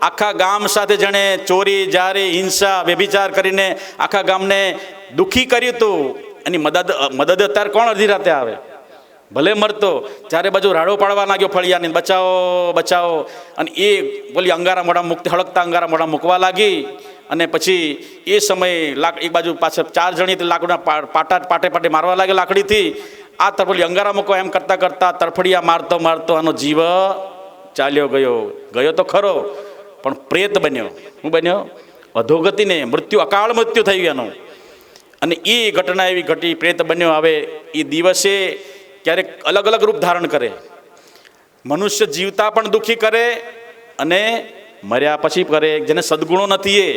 આખા ગામ સાથે જેણે ચોરી, જારી, હિંસા, વ્યભિચાર કરીને આખા ગામને દુઃખી કર્યું હતું, એની મદદ અત્યારે કોણ અડધી રાતે આવે? ભલે મરતો, ચારે બાજુ રાડો પાડવા લાગ્યો ફળિયાને, બચાવો બચાવો. અને એ બોલી અંગારા મોઢા મૂકતી, હળકતા અંગારા મોઢા મૂકવા લાગી. અને પછી એ સમયે એક બાજુ પાછળ 4 જણી લાકડા પાટે મારવા લાગે લાકડીથી. આ તરફડી અંગારા મૂકવા એમ કરતાં કરતાં તરફડિયા મારતો મારતો આનો જીવ ચાલ્યો ગયો તો ખરો, પણ પ્રેત બન્યો. શું બન્યો? અધોગતિને મૃત્યુ, અકાળ મૃત્યુ થઈ ગયાનું. અને એ ઘટના એવી ઘટી, પ્રેત બન્યો. હવે એ દિવસે ક્યારેક અલગ અલગ રૂપ ધારણ કરે. મનુષ્ય જીવતા પણ દુઃખી કરે અને મર્યા પછી કરે. જેને સદગુણો નથી એ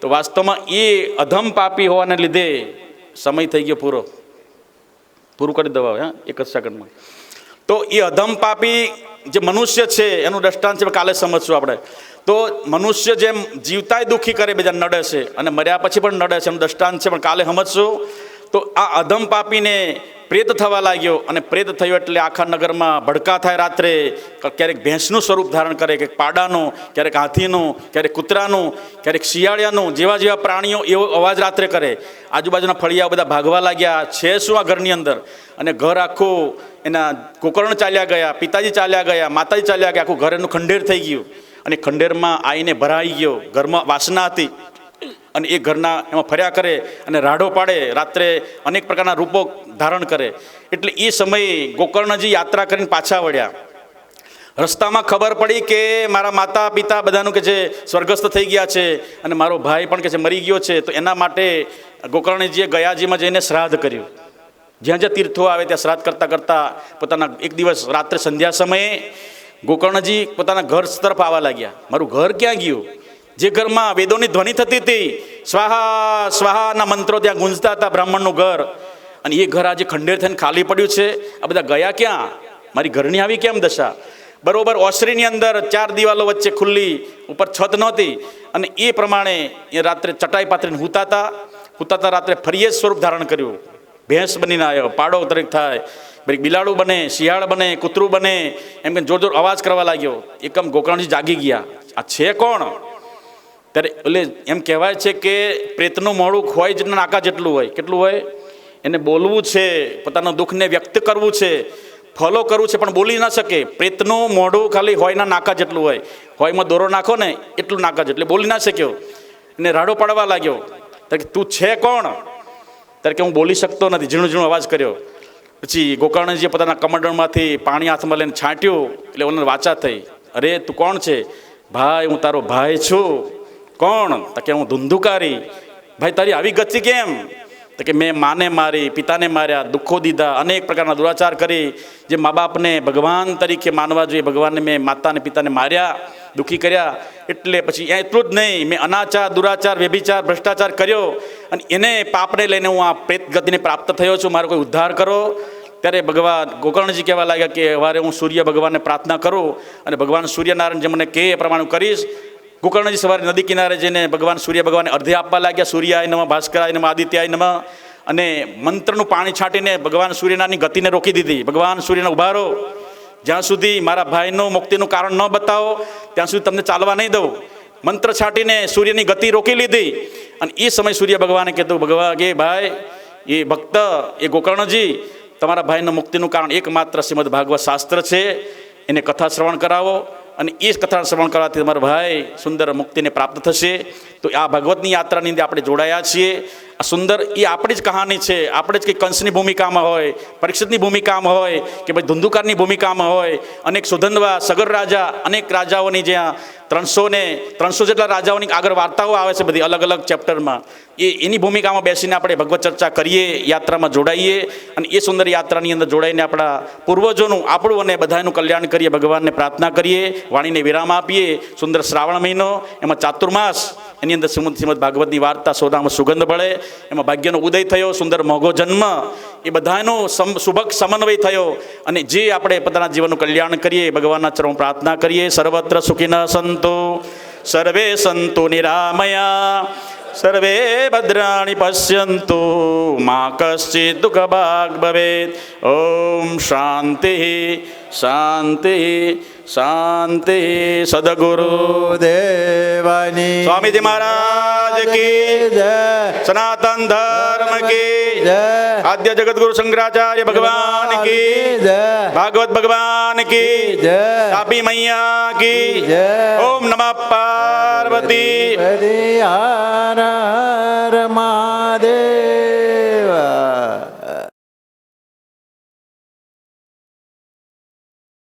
તો વાસ્તવમાં એ અધમ પાપી હોવાને લીધે સમય થઈ ગયો પૂરું કરી દવા. હા, એક જ સેકન્ડમાં. તો એ અધમ પાપી જે મનુષ્ય છે એનું દ્રષ્ટાંત છે, કાલે સમજશું આપણે. તો મનુષ્ય જેમ જીવતાય દુઃખી કરે, બીજા નડે છે, અને મર્યા પછી પણ નડે છે, એનું દ્રષ્ટાંત છે, પણ કાલે સમજશું. તો આ અધમ પાપીને પ્રેત થવા લાગ્યો, અને પ્રેત થયો એટલે આખા નગરમાં ભડકા થાય. રાત્રે ક્યારેક ભેંસનું સ્વરૂપ ધારણ કરે, ક્યારેક પાડાનું, ક્યારેક હાથીનું, ક્યારેક કૂતરાનું, ક્યારેક શિયાળિયાનું, જેવા પ્રાણીઓ એવો અવાજ રાત્રે કરે. આજુબાજુના ફળિયા બધા ભાગવા લાગ્યા, છે શું આ ઘરની અંદર? અને ઘર આખું એના ગોકર્ણ ચાલ્યા ગયા, પિતાજી ચાલ્યા ગયા, માતાજી ચાલ્યા ગયા, આખું ઘર એનું ખંડેર થઈ ગયું. અને ખંડેરમાં આવીને ભરાઈ ગયો. ઘરમાં વાસના હતી અને એ ઘરના એમાં ફર્યા કરે અને રાડો પાડે. રાત્રે અનેક પ્રકારના રૂપો ધારણ કરે. એટલે એ સમયે ગોકર્ણજી યાત્રા કરીને પાછા વળ્યા. રસ્તામાં ખબર પડી કે મારા માતા પિતા બધાનું કે છે સ્વર્ગસ્થ થઈ ગયા છે, અને મારો ભાઈ પણ કે છે મરી ગયો છે. તો એના માટે ગોકર્ણજીએ ગયાજીમાં જઈને શ્રાદ્ધ કર્યું. જ્યાં જ્યાં તીર્થો આવે ત્યાં શ્રાદ્ધ કરતાં પોતાના એક દિવસ રાત્રે સંધ્યા સમયે ગોકર્ણજી પોતાના ઘર તરફ આવવા લાગ્યા. મારું ઘર ક્યાં ગયું? જે ઘરમાં વેદોની ધ્વનિ થતી હતી, સ્વાહા સ્વાહાના મંત્રો ત્યાં ગુંજતા હતા, બ્રાહ્મણનું ઘર. અને એ ઘર આજે ખંડેર થઈને ખાલી પડ્યું છે. આ બધા ગયા ક્યાં? મારી ઘરની આવી કેમ દશા? બરોબર ઓસરીની અંદર 4 દિવાલો વચ્ચે ખુલ્લી, ઉપર છત નહોતી. અને એ પ્રમાણે એ રાત્રે ચટાઈ પાથરીને હુતાતા રાત્રે ફરી જ સ્વરૂપ ધારણ કર્યું. ભેંસ બનીને આવ્યો, પાડો તરીક થાય, બિલાડું બને, શિયાળ બને, કૂતરું બને, એમ કે જોર અવાજ કરવા લાગ્યો. એકમ ગોકર્ણજી જાગી ગયા. આ છે કોણ? ત્યારે એટલે એમ કહેવાય છે કે પ્રેતનું મોઢું હોય જેટલું નાકા જેટલું હોય. કેટલું હોય? એને બોલવું છે, પોતાના દુઃખને વ્યક્ત કરવું છે, ફોલો કરવું છે, પણ બોલી ના શકે. પ્રેતનું મોઢું ખાલી હોયના નાકા જેટલું હોય. હોયમાં દોરો નાખો ને એટલું નાકા જેટલું, બોલી ના શક્યો. એને રાડો પાડવા લાગ્યો. ત્યારે તું છે કોણ? ત્યારે કે હું બોલી શકતો નથી. ઝીણો અવાજ કર્યો. પછી ગોકર્ણજીએ પોતાના કમંડળમાંથી પાણી હાથમાં લઈને છાંટ્યું. એટલે ઓને વાચા થઈ. અરે તું કોણ છે? ભાઈ હું તારો ભાઈ છું. કોણ? તો કે હું ધુંધુકારી. ભાઈ તારી આવી ગતિ કેમ? તો કે મેં માને મારી, પિતાને માર્યા, દુઃખો દીધા, અનેક પ્રકારના દુરાચાર કરી. જે મા બાપને ભગવાન તરીકે માનવા જોઈએ, ભગવાનને મેં માતાને પિતાને માર્યા, દુઃખી કર્યા. એટલે પછી એટલું જ નહીં, મેં અનાચાર, દુરાચાર, વ્યભિચાર, ભ્રષ્ટાચાર કર્યો, અને એને પાપને લઈને હું આ પ્રેત ગતિને પ્રાપ્ત થયો છું. મારો કોઈ ઉદ્ધાર કરો. ત્યારે ભગવાન ગોકર્ણજી કહેવા લાગ્યા કે સવારે હું સૂર્ય ભગવાનને પ્રાર્થના કરું, અને ભગવાન સૂર્યનારાયણ જે મને કહે એ પ્રમાણે કરીશ. ગોકર્ણજી સવારે નદી કિનારે જઈને ભગવાન સૂર્ય ભગવાનને અર્ધ્ય આપવા લાગ્યા. સૂર્યાય નમઃ, ભાસ્કરાય નમઃ, આદિત્યાય નમઃ. અને મંત્રનું પાણી છાંટીને ભગવાન સૂર્યનારાયણની ગતિને રોકી દીધી. ભગવાન સૂર્યને ઉભા રહો, જ્યાં સુધી મારા ભાઈનું મુક્તિનું કારણ ન બતાવો ત્યાં સુધી તમને ચાલવા નહીં દઉં. મંત્ર છાંટીને સૂર્યની ગતિ રોકી લીધી. અને એ સમય સૂર્ય ભગવાને કીધું, ભગવાન કે ભાઈ એ ભક્ત એ ગોકર્ણજી, તમારા ભાઈનું મુક્તિનું કારણ એકમાત્ર શ્રીમદ ભાગવત શાસ્ત્ર છે. એને કથા શ્રવણ કરાવો, અને એ કથા શ્રવણ કરવાથી તમારા ભાઈ સુંદર મુક્તિને પ્રાપ્ત થશે. તો આ ભગવતની યાત્રાની અંદર આપણે જોડાયા છીએ. આ સુંદર એ આપણી જ કહાની છે. આપણે જ કંઈક કંસની ભૂમિકામાં હોય, પરીક્ષિતની ભૂમિકામાં હોય, કે ભાઈ ધુંધુકારની ભૂમિકામાં હોય, અનેક સુધન્વા, સગર રાજા, અનેક રાજાઓની જ્યાં 300 જેટલા રાજાઓની આગળ વાર્તાઓ આવે છે બધી અલગ અલગ ચેપ્ટરમાં. એની ભૂમિકામાં બેસીને આપણે ભગવત ચર્ચા કરીએ, યાત્રામાં જોડાઈએ, અને એ સુંદર યાત્રાની અંદર જોડાઈને આપણા પૂર્વજોનું, આપણું અને બધાનું કલ્યાણ કરીએ, ભગવાનને પ્રાર્થના કરીએ, વાણીને વિરામ આપીએ. સુંદર શ્રાવણ મહિનો, એમાં ચાતુર્માસ, એની અંદર શ્રીમદ ભાગવતની વાર્તા સોદામાં સુગંધ બળે, એમાં ભાગ્યનો ઉદય થયો, સુંદર મોઘો જન્મ, એ બધાનો શુભક સમન્વય થયો. અને જે આપણે પોતાના જીવનનું કલ્યાણ કરીએ, ભગવાનના ચરણ પ્રાર્થના કરીએ. સર્વત્ર સુખિનઃ સંતુ સર્વે સંતુ નિરામયા, સર્વે ભદ્રાણિ પશ્યન્તુ મા કશ્ચિત દુઃખભાગ ભવેત. ઓમ શાંતિ શાંતિ શાંતિ. સદગુરુ દેવાની સ્વામીજી મહારાજ महाराज की जय सनातन धर्म की जय आद्य जगत गुरु शंकराचार्य भगवान की जय भागवत भगवान की जय तापी मैया की जय ओम नमः पार्वती हरि हर